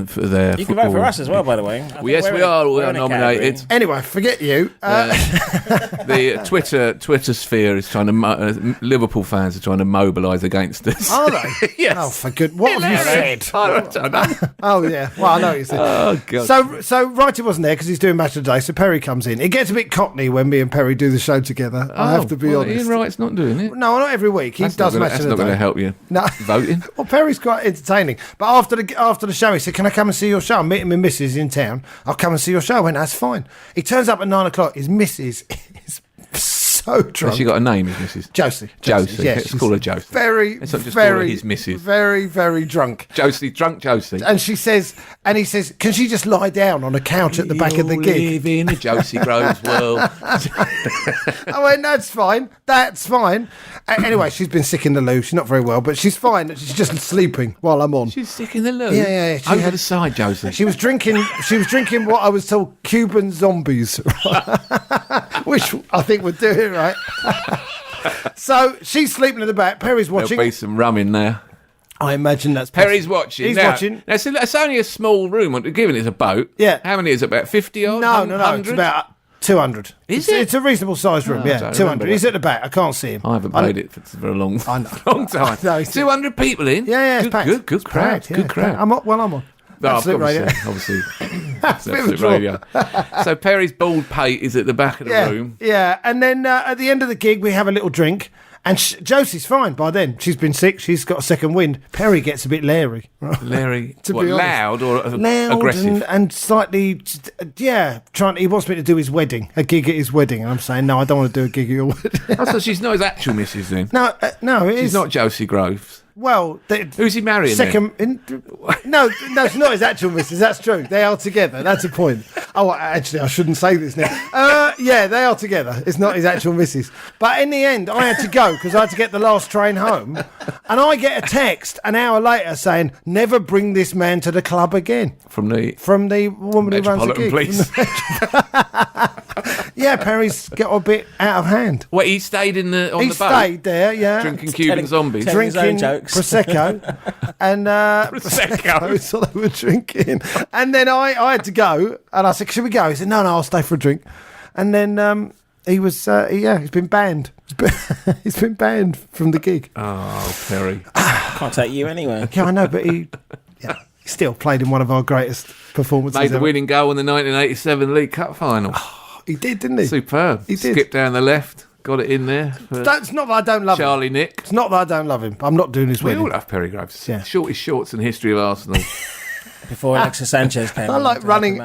for their. You can vote for us as well, by the way. Yes, we are. We are nominated. Anyway, forget you. The Twitter sphere is trying to. Liverpool fans are trying to mobilise against us. Are they? Yes. Oh, for good. What have you said? I don't know. Oh yeah. Well, I know what you said. Oh God. So Wrighty wasn't there because he's doing Match of the Day. So Perry comes in. It gets a bit cockney when me and Perry do the show together. I have to be honest. Ian Wright's not doing it. No, not every week. He does Match of the Day. That's not going to help you. No. Voting. Well, Perry's quite entertaining. But after the show, he said, "Can I come and see your show? I'm meeting my missus in town. I'll come and see your show." I went, "That's fine." He turns up at 9:00. His missus is so drunk. Has she got a name, his missus? Josie. Yeah, let's call her Josie. Let's not just call her his missus. Very, very drunk. Drunk Josie. And he says, "Can she just lie down on a couch at the back of the gig?" Live in a Josie Groves world. I went, "That's fine. That's fine." Anyway, she's been sick in the loo. She's not very well, but she's fine. She's just sleeping while I'm on. She's sick in the loo. Yeah. She had the side, Josie. She was drinking what I was told Cuban zombies, which I think would do it right. So she's sleeping in the back. Perry's watching. There'll be some rum in there. I imagine that's Perry's watching. He's watching. Now, it's only a small room. Given it's a boat. Yeah. How many is it? About 50 odd? No. It's about 200. Is it? It's a reasonable sized room. Yeah, 200. He's at the back. I can't see him. I haven't played it for a long time. 200 people in. Yeah, it's packed. Good crowd. Packed, yeah, good crowd. I'm on. Absolute radio. Obviously. Absolute radio. So Perry's bald pate is at the back of the room. Yeah, and then at the end of the gig, we have a little drink. And Josie's fine by then. She's been sick. She's got a second wind. Perry gets a bit leery. Leery? To be honest. Loud or loud aggressive? And slightly, he wants me to do his wedding, a gig at his wedding. And I'm saying, no, I don't want to do a gig at your wedding. So she's not his actual missus then? No, She's not Josie Groves. Well, who's he marrying? No, it's not his actual missus. That's true. They are together. That's a point. Oh, actually, I shouldn't say this now. Yeah, they are together. It's not his actual missus. But in the end, I had to go because I had to get the last train home, and I get a text an hour later saying, "Never bring this man to the club again." From the woman who runs the gig. Police. Yeah, Perry's got a bit out of hand. Well, he stayed on the boat. He stayed there, yeah, drinking Cuban zombies, drinking prosecco, and prosecco is what they were drinking. And then I had to go, and I said, "Should we go?" He said, "No, I'll stay for a drink." And then he's been banned. He's been banned from the gig. Oh, Perry, can't take you anywhere. Yeah, I know, but he still played in one of our greatest performances. Made the winning goal in the 1987 League Cup final. He did, didn't he? Superb. He did. Skipped down the left, got it in there. It's not that I don't love Charlie him. Nick. It's not that I don't love him. I'm not doing his wedding. We all love Perry Groves. Yeah. Shortest shorts in the history of Arsenal. Before Alexis Sanchez came. I like running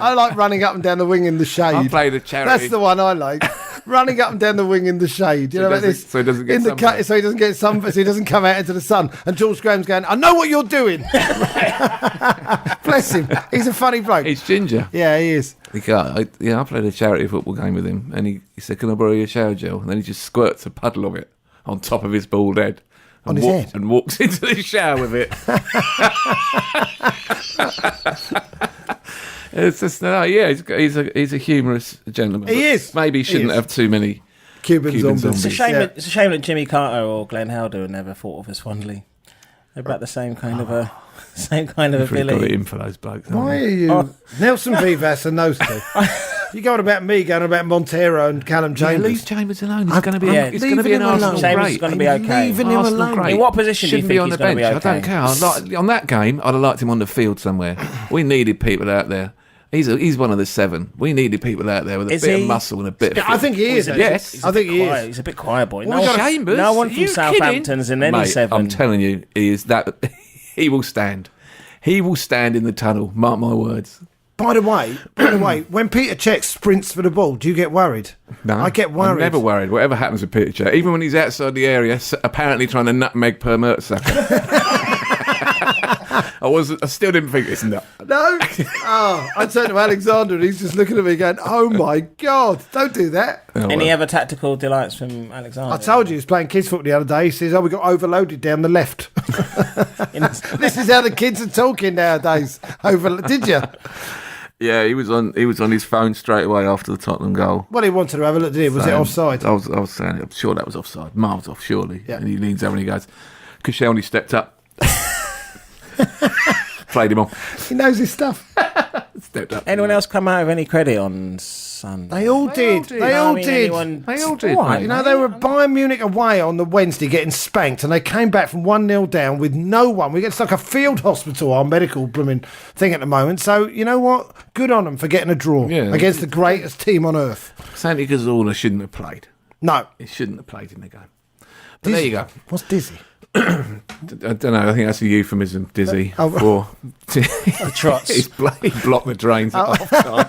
up and down the wing in the shade. I played a charity. That's the one I like. Running up and down the wing in the shade. You know about this? So he doesn't get sunburn. So he doesn't get sunburn. So he doesn't come out into the sun. And George Graham's going, "I know what you're doing." Bless him. He's a funny bloke. He's ginger. Yeah, he is. I played a charity football game with him, and he said, "Can I borrow your shower gel?" And then he just squirts a puddle of it on top of his bald head. On his head? And walks into the shower with it. It's just he's a humorous gentleman. He is. Maybe he shouldn't have too many Cuban zombies. It's a shame that Jimmy Carter or Glenn Helder never thought of us fondly. They're about the same kind of ability. Got it in for those blokes. Why are you Nelson Vivas and those two? You going about me going about Montero and Callum Chambers? Leave Chambers alone. He's going to be. It's going to be an alone. Arsenal Chambers great. is going to be okay. Leaving him alone. In what position Shouldn't do you be think on he's the going to bench. be okay? I don't care. On that game, I'd have liked him on the field somewhere. We needed people out there. He's one of the 7. We needed people out there with a bit of muscle and a bit of... I think he is. Yes. I think he is. He's a bit quiet, boy. Chambers? No one from Southampton's in any 7. I'm telling you, he will stand. He will stand in the tunnel. Mark my words. By the way, when Peter Cech sprints for the ball, do you get worried? No, I get worried. I'm never worried. Whatever happens with Peter Cech, even when he's outside the area, apparently trying to nutmeg per Mertesacker. I still didn't think it's enough. No? Oh, I turned to Alexander and he's just looking at me going, "Oh my God, don't do that." Any other tactical delights from Alexander? I told you he was playing kids football the other day. He says, "Oh, we got overloaded down the left." This is how the kids are talking nowadays. Did you? Yeah, he was on his phone straight away after the Tottenham goal. Well, he wanted to have a look, did he? Was it offside? I was saying, I'm sure that was offside. Miles off, surely. Yeah. And he leans over and he goes, Koscielny stepped up. Played him off. He knows his stuff. Stepped up. Anyone else come out with any credit on Sunday? They all did. They all did. They all did. Right, You know, they were Bayern Munich away on the Wednesday getting spanked, and they came back from 1-0 down with no one. We get like a field hospital, our medical blooming thing at the moment. So, you know what? Good on them for getting a draw against the greatest team on earth. Santi Cazorla shouldn't have played. No. He shouldn't have played in the game. But there you go. What's dizzy? I don't know. I think that's a euphemism, dizzy. For trots. He blocked the drains at half time.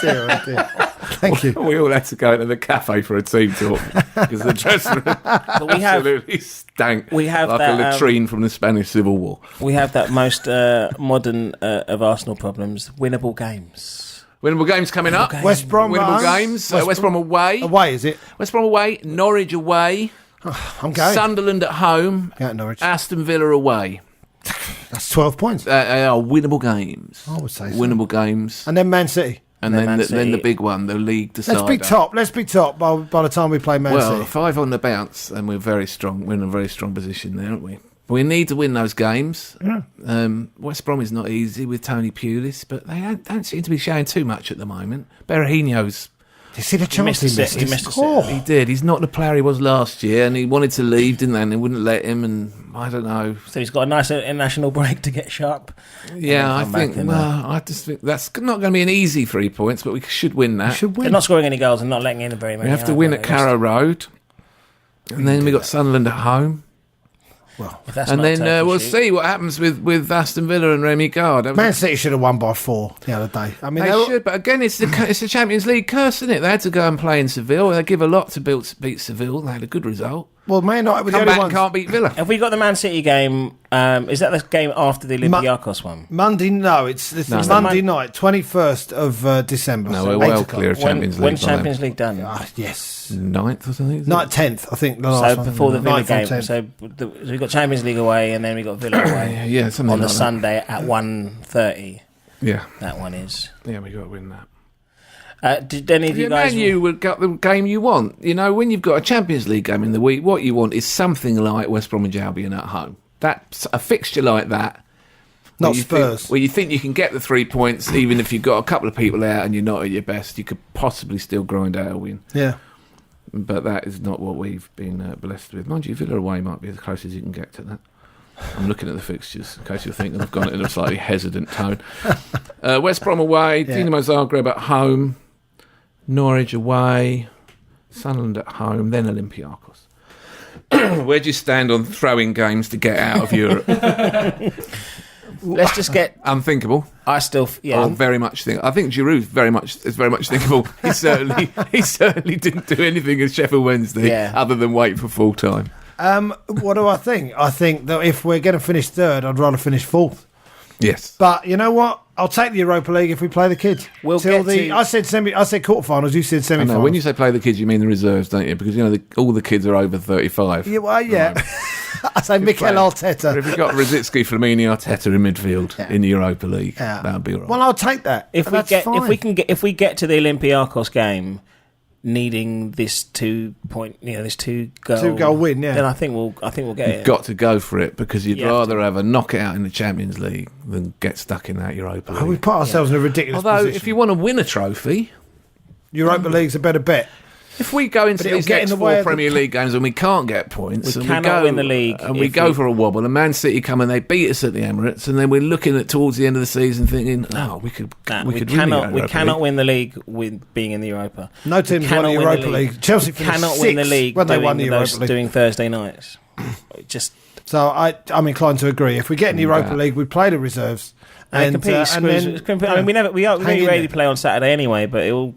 Dear. Thank you. We all had to go to the cafe for a team talk because the dressing room absolutely stank. We have like that, a latrine from the Spanish Civil War. We have that most modern of Arsenal problems: winnable games. Winnable games coming up. West Brom. Winnable games. West Brom away. Away, is it? West Brom away. Norwich away. I'm going. Sunderland at home. Yeah, Norwich. Aston Villa away. That's 12 points. They are winnable games. I would say so. Winnable games. And then Man City. And then the big one, the league decider. Let's be top by the time we play Man City. 5 on the bounce, and we're very strong. We're in a very strong position there, aren't we? We need to win those games. Yeah. West Brom is not easy with Tony Pulis, but they don't seem to be showing too much at the moment. Berahino's... You see the chance he missed? He missed a He did. He's not the player he was last year, and he wanted to leave, didn't they? And they wouldn't let him, and I don't know. So he's got a nice international break to get sharp. Yeah, I just think that's not going to be an easy 3 points, but we should win that. They're not scoring any goals and not letting in very many. We have to win at Carrow Road, and then we got Sunderland at home. Well, and then we'll see what happens with Aston Villa and Remy Gard. Man City should have won by 4 the other day. I mean, they should, but again, it's the Champions League curse, isn't it? They had to go and play in Seville. They give a lot to beat Seville. They had a good result. Well, Man United were the Come only back ones. and can't beat Villa. Have we got the Man City game? Is that the game after the Olympiacos one? Monday? No, it's Monday night, 21st of December. No, we're well clear of Champions League. When's Champions League done? Yes. 9th or something? 10th, I think. The last so before the Villa 9th game. So we've got Champions League away, and then we got Villa away. Yeah, something on the like Sunday at 1:30. Yeah, that one is. Yeah, we got to win that. Did any of you guys... Man, you would got the game you want. You know, when you've got a Champions League game in the week, what you want is something like West Bromwich Albion at home. That's a fixture like that. Not Spurs. Where you think you can get the 3 points, even if you've got a couple of people out and you're not at your best, you could possibly still grind out a win. Yeah. But that is not what we've been blessed with. Mind you, Villa away might be as close as you can get to that. I'm looking at the fixtures, in case you're thinking I've gone in a slightly hesitant tone. West Brom away, Dinamo Zagreb at home, Norwich away, Sunderland at home, then Olympiacos. Where do you stand on throwing games to get out of Europe? Let's just get unthinkable. I still, I very much think. I think Giroud is very much thinkable. He certainly didn't do anything at Sheffield Wednesday other than wait for full time. What do I think? I think that if we're going to finish third, I'd rather finish fourth. Yes, but you know what? I'll take the Europa League if we play the kids. I said quarterfinals. You said semi-finals. No, when you say play the kids, you mean the reserves, don't you? Because you know all the kids are over 35. Yeah, well, yeah. I say Mikel Arteta. If you've got Rosicky, Flamini, Arteta in midfield in the Europa League, that'd be all right. Well, I'll take that. If we get to the Olympiacos game, needing this 2 goal win, then I think we'll get it. You've got to go for it because you'd rather have a knockout in the Champions League than get stuck in that Europa League. We put ourselves in a ridiculous position. If you want to win a trophy, Europa League's a better bet. If we go into these next 4 Premier League games and we can't get points, we cannot win the league, and we go for a wobble, and Man City come and they beat us at the Emirates, and then we're looking at towards the end of the season thinking, we cannot win the league with being in the Europa. No team's won the Europa League. Chelsea cannot win the league when they won the Europa League doing Thursday nights. So I'm inclined to agree. If we get in the Europa League, we play the reserves. We rarely play on Saturday anyway, but it will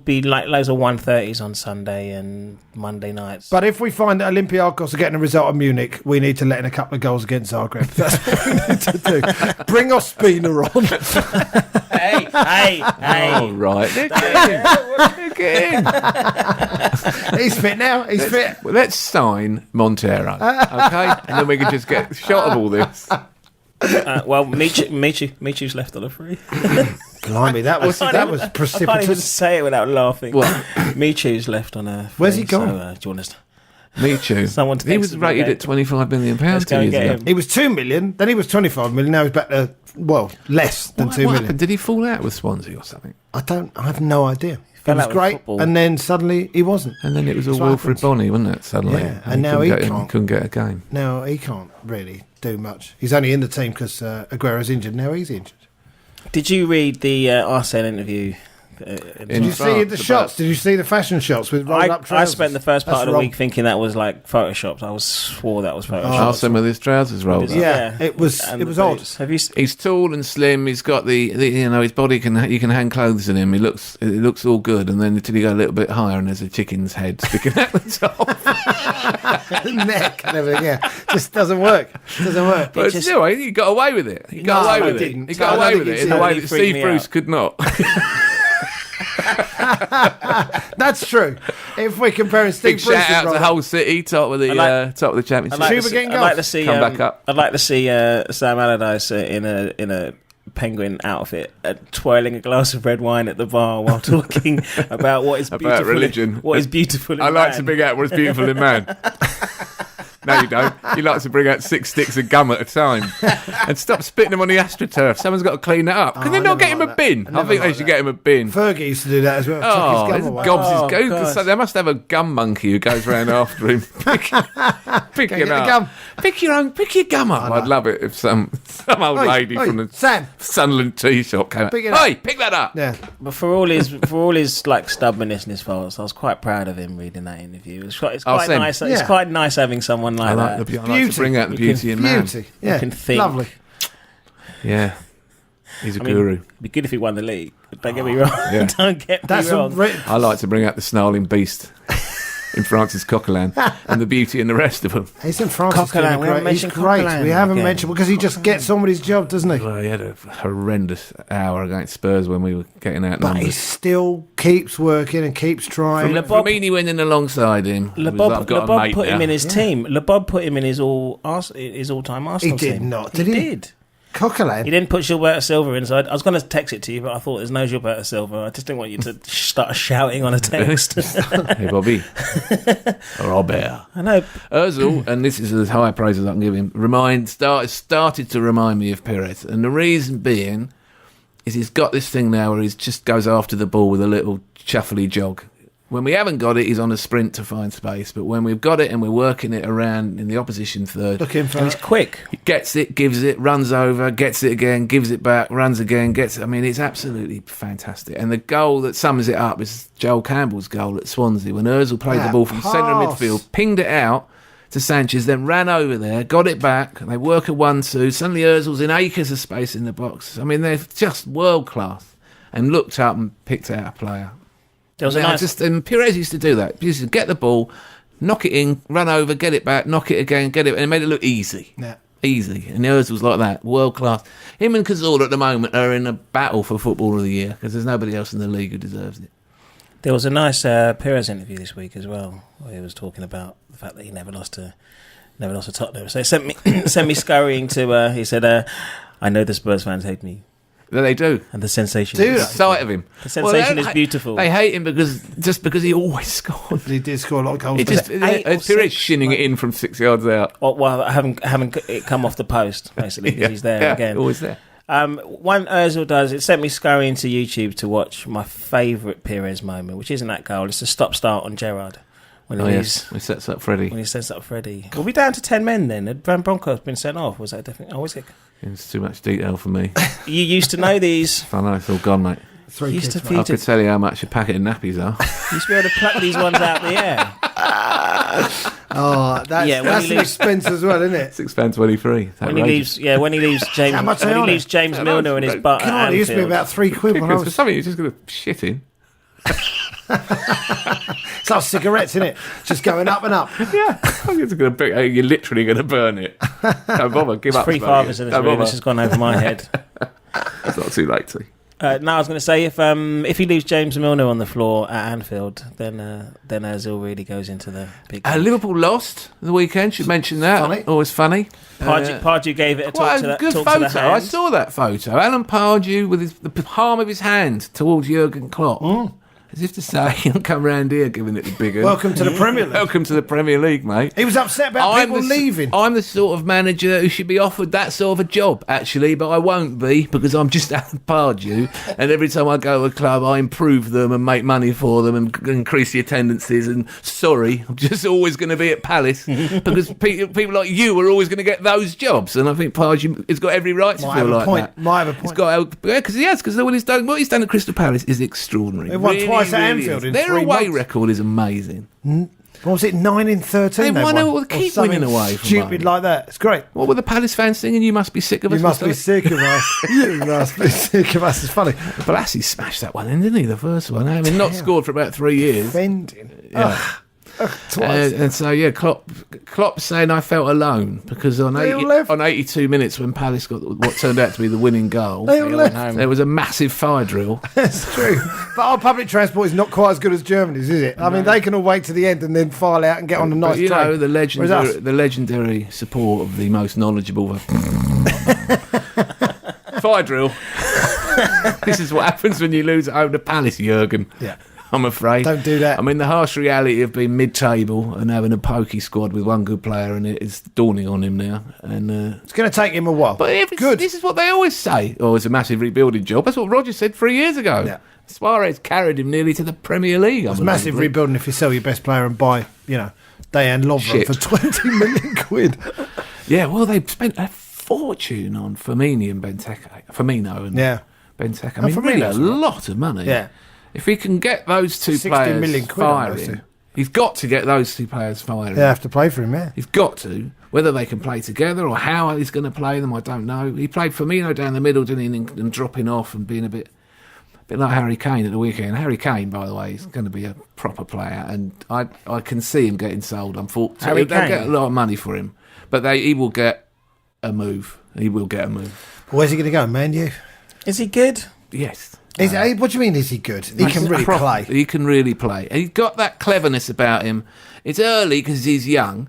be like loads of 1:30s on Sunday and Monday nights. But if we find that Olympiacos are getting a result at Munich, we need to let in a couple of goals against Zagreb. That's what we need to do. Bring Ospina on. Hey. All right. Again. He's fit now. He's fit. Well, let's sign Montero, okay? And then we can just get a shot of all this. Well, Michu's left on a free. Blimey, that was I can't even precipitous. say it without laughing. What? Michu's left on a free. Where's he gone? So, do you want us to... Michu. Someone He was rated at £25 million. Let's go and get him. He was 2 million, then he was 25 million, now he's back to, less than 2 What million. happened? Did he fall out with Swansea or something? I have no idea. He Fell was out with great, football. and then suddenly he wasn't. And then it was all That's what Wilfred happens. Bonny, wasn't it, suddenly? Yeah, and now he can't. couldn't get a game. Now he can't really do much. He's only in the team because Aguero's injured. Now he's injured. Did you read the Arsene interview? Did you see the shots? Did you see the fashion shots with rolled up I trousers? spent the first part That's of the wrong. week thinking that was like photoshopped. I swore that was photoshopped. Arsene with his trousers rolled up. Yeah, it was And odd. boots. Have you? He's tall and slim. He's got the his body you can hang clothes in him. It looks all good, and then until you go a little bit higher, and there's a chicken's head sticking out the top. The neck and everything. Yeah, just doesn't work. But still, he got away with it. He got away with it. didn't. He got I away don't with think it he in the did. way He that freaked Steve me Bruce out. could not. That's true. If we're comparing Steve Big Bruce's shout out to role- Hull City, top of the championship. I'd like to see Come back up. I'd like to see Sam Allardyce in a penguin outfit, twirling a glass of red wine at the bar while talking about what is beautiful. About religion. What is beautiful in I like man. to bring out what's beautiful in man. No, you don't. You like to bring out 6 sticks of gum at a time. And stop spitting them on the astroturf. Someone's got to clean that up. Can they I not never get him like a that. bin? I I never think they like should that. get him a bin. Fergie used to do that as well. Oh, Chuck his it's gum away. gobs Oh, his go. God. So they must have a gum monkey who goes round after him. Pick get it the up. gum. Pick your gum up. I'd love it if some old lady from the Sam. Sunderland tea shop came out. Pick it up. Hey, pick that up. Yeah. But for all his like stubbornness and his faults, I was quite proud of him reading that interview. It's quite Sam. nice. It's Yeah. quite nice having someone like that. I like to Beauty. bring out the You can- beauty in man. Beauty. Yeah. can think. Lovely. Yeah. He's a I mean, guru. it'd be good if he won the league. Don't get me wrong. Yeah. Don't get me That's a wrong. I like to bring out the snarling beast in Francis Coquelin and the beauty in the rest of them. Isn't Francis Coquelin, doing we haven't great? He's mentioned great. Coquelin We haven't again. mentioned because he just gets on with his job, doesn't he? Well, he had a horrendous hour against Spurs when we were getting out But he numbers. still keeps working and keeps trying. Le Bob- Firmini went in alongside him. He was like, LeBob I've got a mate put him now. in his team. LeBob put him in his all-time Arsenal He did team. not, did he? Did. Coquelin. He didn't put Gilberto Silva in, so I was going to text it to you, but I thought there's no Gilberto Silva. I just didn't want you to start shouting on a text. Hey, Bobby. Robert. I know. Özil, and this is as high praise as I can give him, started to remind me of Perez. And the reason being is he's got this thing now where he just goes after the ball with a little shuffly jog. When we haven't got it, he's on a sprint to find space. But when we've got it and we're working it around in the opposition third, Looking for And he's quick. he gets it, gives it, runs over, gets it again, gives it back, runs again, gets it. I mean, it's absolutely fantastic. And the goal that sums it up is Joel Campbell's goal at Swansea when Özil played the That ball from centre of pass. midfield, pinged it out to Sanchez, then ran over there, got it back. They work a 1-2. Suddenly Özil's in acres of space in the box. I mean, they're just world class. And looked up and picked out a player. There was a nice... And Perez used to do that. He used to get the ball, knock it in, run over, get it back, knock it again, get it, and it made it look easy. Yeah. Easy. And Özil was like that, world class. Him and Cazorla at the moment are in a battle for Footballer of the Year because there's nobody else in the league who deserves it. There was a nice Perez interview this week as well, where he was talking about the fact that he never lost to Tottenham. So he sent me scurrying to. He said, "I know the Spurs fans hate me, But they do. and the sensation. Do is, they? The sight of him. The sensation they is don't beautiful." They hate him because he always scored. He did score a lot of goals. It just it 8 or Perez 6? shinning it in from 6 yards out. Well, having it come off the post basically because he's there again. Always there. One Özil does. It sent me scurrying to YouTube to watch my favourite Perez moment, which isn't that goal. It's a stop-start on Gerrard when he leaves. He sets up Freddie. When he sets up Freddie. We'll be down to 10 men then. Had Van Bronckhorst been sent off? Was that different? Oh, was it? It's too much detail for me. You used to know these. I know it's all gone, mate. Three Used kids, to I be could tell you how much a packet of nappies are. You used to be able to pluck these ones out the air. Oh, that's, Yeah, when that's he an leaves- expense as well, isn't it? £6.23. When he leaves James, How much when they he on leaves it? James Milner and his butt God, at it used to be Anfield. about £3 when I For was. something you're just going to shit in. It's like cigarettes, isn't it? Just going up and up. Yeah. You're literally going to burn it. Don't bother. Give up. Three smoking. fathers in this Don't room. bother. This has gone over my head. It's not too late to. No, I was going to say if he leaves James Milner on the floor at Anfield, then Özil really goes into the big. Liverpool lost the weekend. Should mention that. Funny. Always funny. Pardew gave it a talk to that. Good talk photo. To the hand. I saw that photo. Alan Pardew with the palm of his hand towards Jurgen Klopp. As if to say, don't come round here giving it the bigger. Welcome to the Premier League. Welcome to the Premier League, mate. He was upset about people leaving. I'm the sort of manager who should be offered that sort of a job, actually, but I won't be because I'm just Alan Pardew. And every time I go to a club, I improve them and make money for them and increase the attendances. And sorry, I'm just always going to be at Palace because people like you are always going to get those jobs. And I think Pardew has got every right to feel like that. Might have a point. He's got, because he has, because what he's done at Crystal Palace is extraordinary. He won twice at Anfield in 3 Their away months. record is amazing. What was it, 9 in 13? They won or keep something winning away from stupid home. like that. It's great. What were the Palace fans singing? You must be sick of us. You must be sick of us. You must be sick of us. It's funny. Blassie smashed that one in, didn't he? The first one. I mean, not scored for about 3 years. Offending. Yeah. Twice. And so, yeah, Klopp saying I felt alone because on 82 minutes when Palace got what turned out to be the winning goal, there was a massive fire drill. That's true. But our public transport is not quite as good as Germany's, is it? I mean, they can all wait to the end and then file out and get on a nice train. Know, the legendary support of the most knowledgeable fire drill. This is what happens when you lose at home to Palace, Jurgen. Yeah. I'm afraid. Don't do that. I mean, the harsh reality of being mid-table and having a pokey squad with one good player, and it's dawning on him now. And it's going to take him a while. But this is what they always say. Oh, it's a massive rebuilding job. That's what Roger said 3 years ago. Yeah. Suarez carried him nearly to the Premier League. It's massive rebuilding if you sell your best player and buy, Dejan Lovren for 20 million quid. Yeah, well, they spent a fortune on Firmino and Benteke. Benteke. I mean, really a lot of money. Yeah. If he can get those two players firing, he's got to get those two players firing. They have to play for him, yeah. He's got to. Whether they can play together or how he's going to play them, I don't know. He played Firmino down the middle, didn't he, and dropping off and being a bit like Harry Kane at the weekend. Harry Kane, by the way, is going to be a proper player, and I can see him getting sold. Unfortunately, they'll get a lot of money for him, but he will get a move. He will get a move. Where's he going to go, Man U? Is he good? Yes. What do you mean, is he good? He can really play. He can really play. He's got that cleverness about him. It's early because he's young.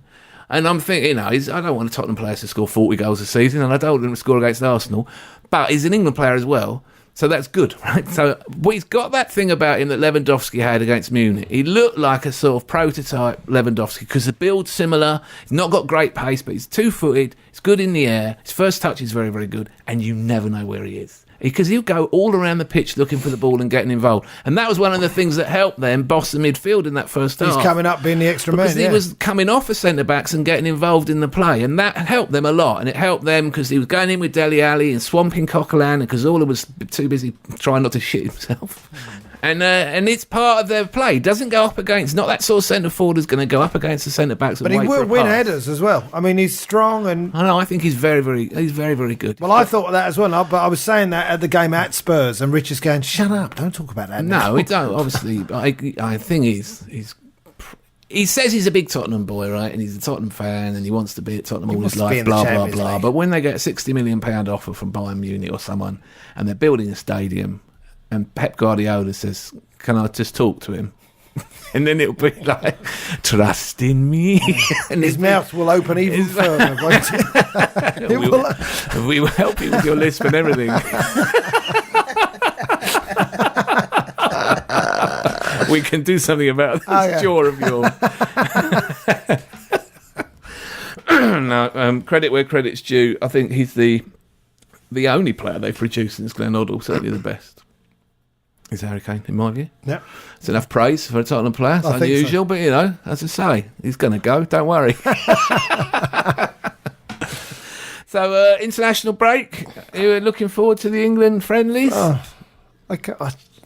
And I'm thinking, I don't want a Tottenham player to score 40 goals a season, and I don't want him to score against Arsenal. But he's an England player as well, so that's good, right? So he's got that thing about him that Lewandowski had against Munich. He looked like a sort of prototype Lewandowski because the build's similar. He's not got great pace, but he's 2-footed. He's good in the air. His first touch is very, very good, and you never know where he is. Because he'll go all around the pitch looking for the ball and getting involved. And that was one of the things that helped them boss the midfield in that first half. He's coming up being the extra man, because he was coming off as centre-backs and getting involved in the play. And that helped them a lot. And it helped them because he was going in with Dele Alli and swamping Coquelin because Zola was too busy trying not to shit himself. And it's part of their play. Doesn't go up against, not that sort of centre forward is going to go up against the centre backs. But he will win headers as well. I mean, he's strong and. I know. I think he's very, very good. Well, I thought of that as well, but I was saying that at the game at Spurs, and Richard's going, "Shut up! Don't talk about that." No, we don't. Obviously, I think he says he's a big Tottenham boy, right? And he's a Tottenham fan, and he wants to be at Tottenham all his life. Blah blah blah. But when they get a £60 million offer from Bayern Munich or someone, and they're building a stadium. And Pep Guardiola says, "Can I just talk to him?" And then it'll be like, "Trust in me." And his mouth will open even further, won't it? We will help you with your lisp and everything. We can do something about this jaw of yours. No, credit where credit's due. I think he's the only player they've produced since Glenn Hoddle, certainly the best. Is Harry Kane, in my view. Yeah. It's enough praise for a Tottenham player. It's unusual, but, as I say, he's going to go. Don't worry. So, international break. You're looking forward to the England friendlies?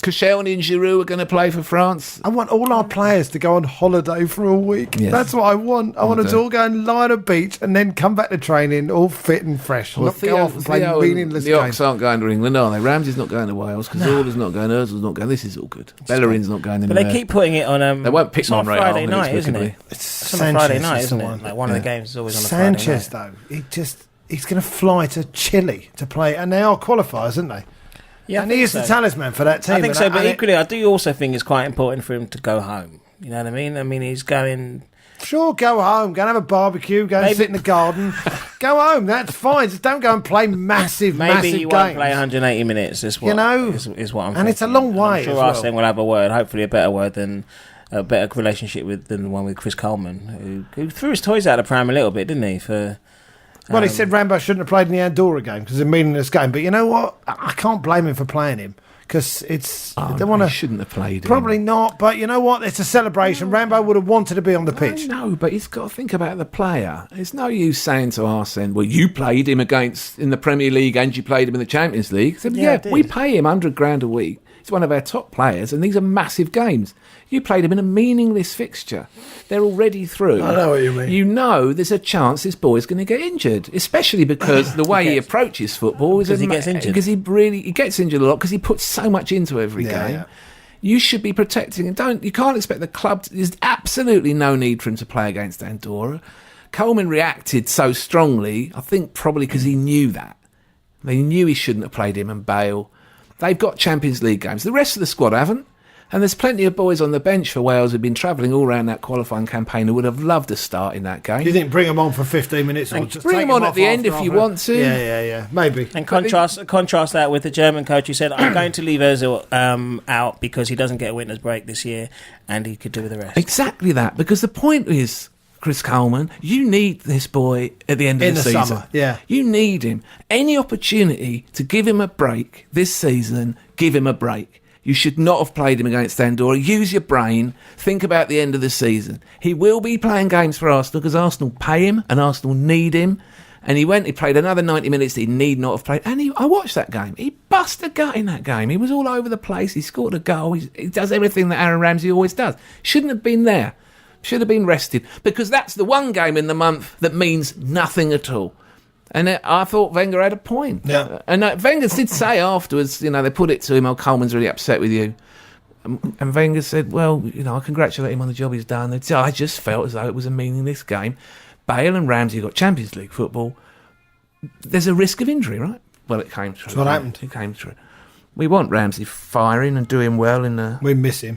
Koscielny and Giroud are going to play for France. I want all our players to go on holiday for a week. Yes. That's what I want. I want them to all go and lie on a beach and then come back to training all fit and fresh. Well, not go off and play meaningless games. The Ox aren't going to England, are they? Ramsey's not going to Wales. Cazorla's not going. Ozil's not going. This is all good. Bellerin's not going anywhere. But they keep putting it on. They won't pick on Friday night, isn't it? It's on Friday night, isn't it? Like one of the games is always on a Friday night. Sanchez, though, he's going to fly to Chile to play, and they are qualifiers, aren't they? Yeah, and he is the talisman for that team. I think so, but equally, I do also think it's quite important for him to go home. You know what I mean? I mean, he's going... Sure, go home. Go and have a barbecue. Go and sit in the garden. Go home. That's fine. Just don't go and play massive Maybe he won't games. play 180 minutes. Is what, you know, is what I'm and thinking. it's a long way. I'm sure Arsene will have a word, hopefully a better word than a better relationship than the one with Chris Coleman, who threw his toys out of the pram a little bit, didn't he? Well, he said Rambo shouldn't have played in the Andorra game because it's a meaningless game. But you know what? I can't blame him for playing him. Because it's he shouldn't have played. Probably not, but you know what? It's a celebration. Rambo would have wanted to be on the pitch. No, but he's got to think about the player. It's no use saying to Arsene, "Well, you played him in the Premier League and you played him in the Champions League." So, yeah, we pay him £100,000 a week. He's one of our top players, and these are massive games. You played him in a meaningless fixture. They're already through. I know what you mean. You know there's a chance this boy's going to get injured, especially because the way he approaches football is... Because he gets injured. Because he gets injured a lot because he puts so much into every game. Yeah. You should be protecting him. You can't expect the club... There's absolutely no need for him to play against Andorra. Coleman reacted so strongly, I think probably because he knew that. They knew he shouldn't have played him and Bale. They've got Champions League games. The rest of the squad haven't. And there's plenty of boys on the bench for Wales who've been travelling all around that qualifying campaign who would have loved to start in that game. You didn't bring them on for 15 minutes? Or just bring them on at the end if you want to. Yeah, maybe. And contrast that with the German coach who said, I'm going to leave Özil out because he doesn't get a winter's break this year and he could do with the rest. Exactly that. Because the point is, Chris Coleman, you need this boy at the end of the season. Summer, yeah. You need him. Any opportunity to give him a break this season, give him a break. You should not have played him against Andorra. Use your brain. Think about the end of the season. He will be playing games for Arsenal because Arsenal pay him and Arsenal need him. And he played another 90 minutes that he need not have played. And I watched that game. He busted a gut in that game. He was all over the place. He scored a goal. He does everything that Aaron Ramsey always does. Shouldn't have been there. Should have been rested. Because that's the one game in the month that means nothing at all. And I thought Wenger had a point. Yeah. And Wenger did say afterwards, they put it to him, Coleman's really upset with you. And Wenger said, well, I congratulate him on the job he's done. I just felt as though it was a meaningless game. Bale and Ramsey got Champions League football. There's a risk of injury, right? Well, it came true. That's what happened. It came true. We want Ramsey firing and doing well in the... We miss him.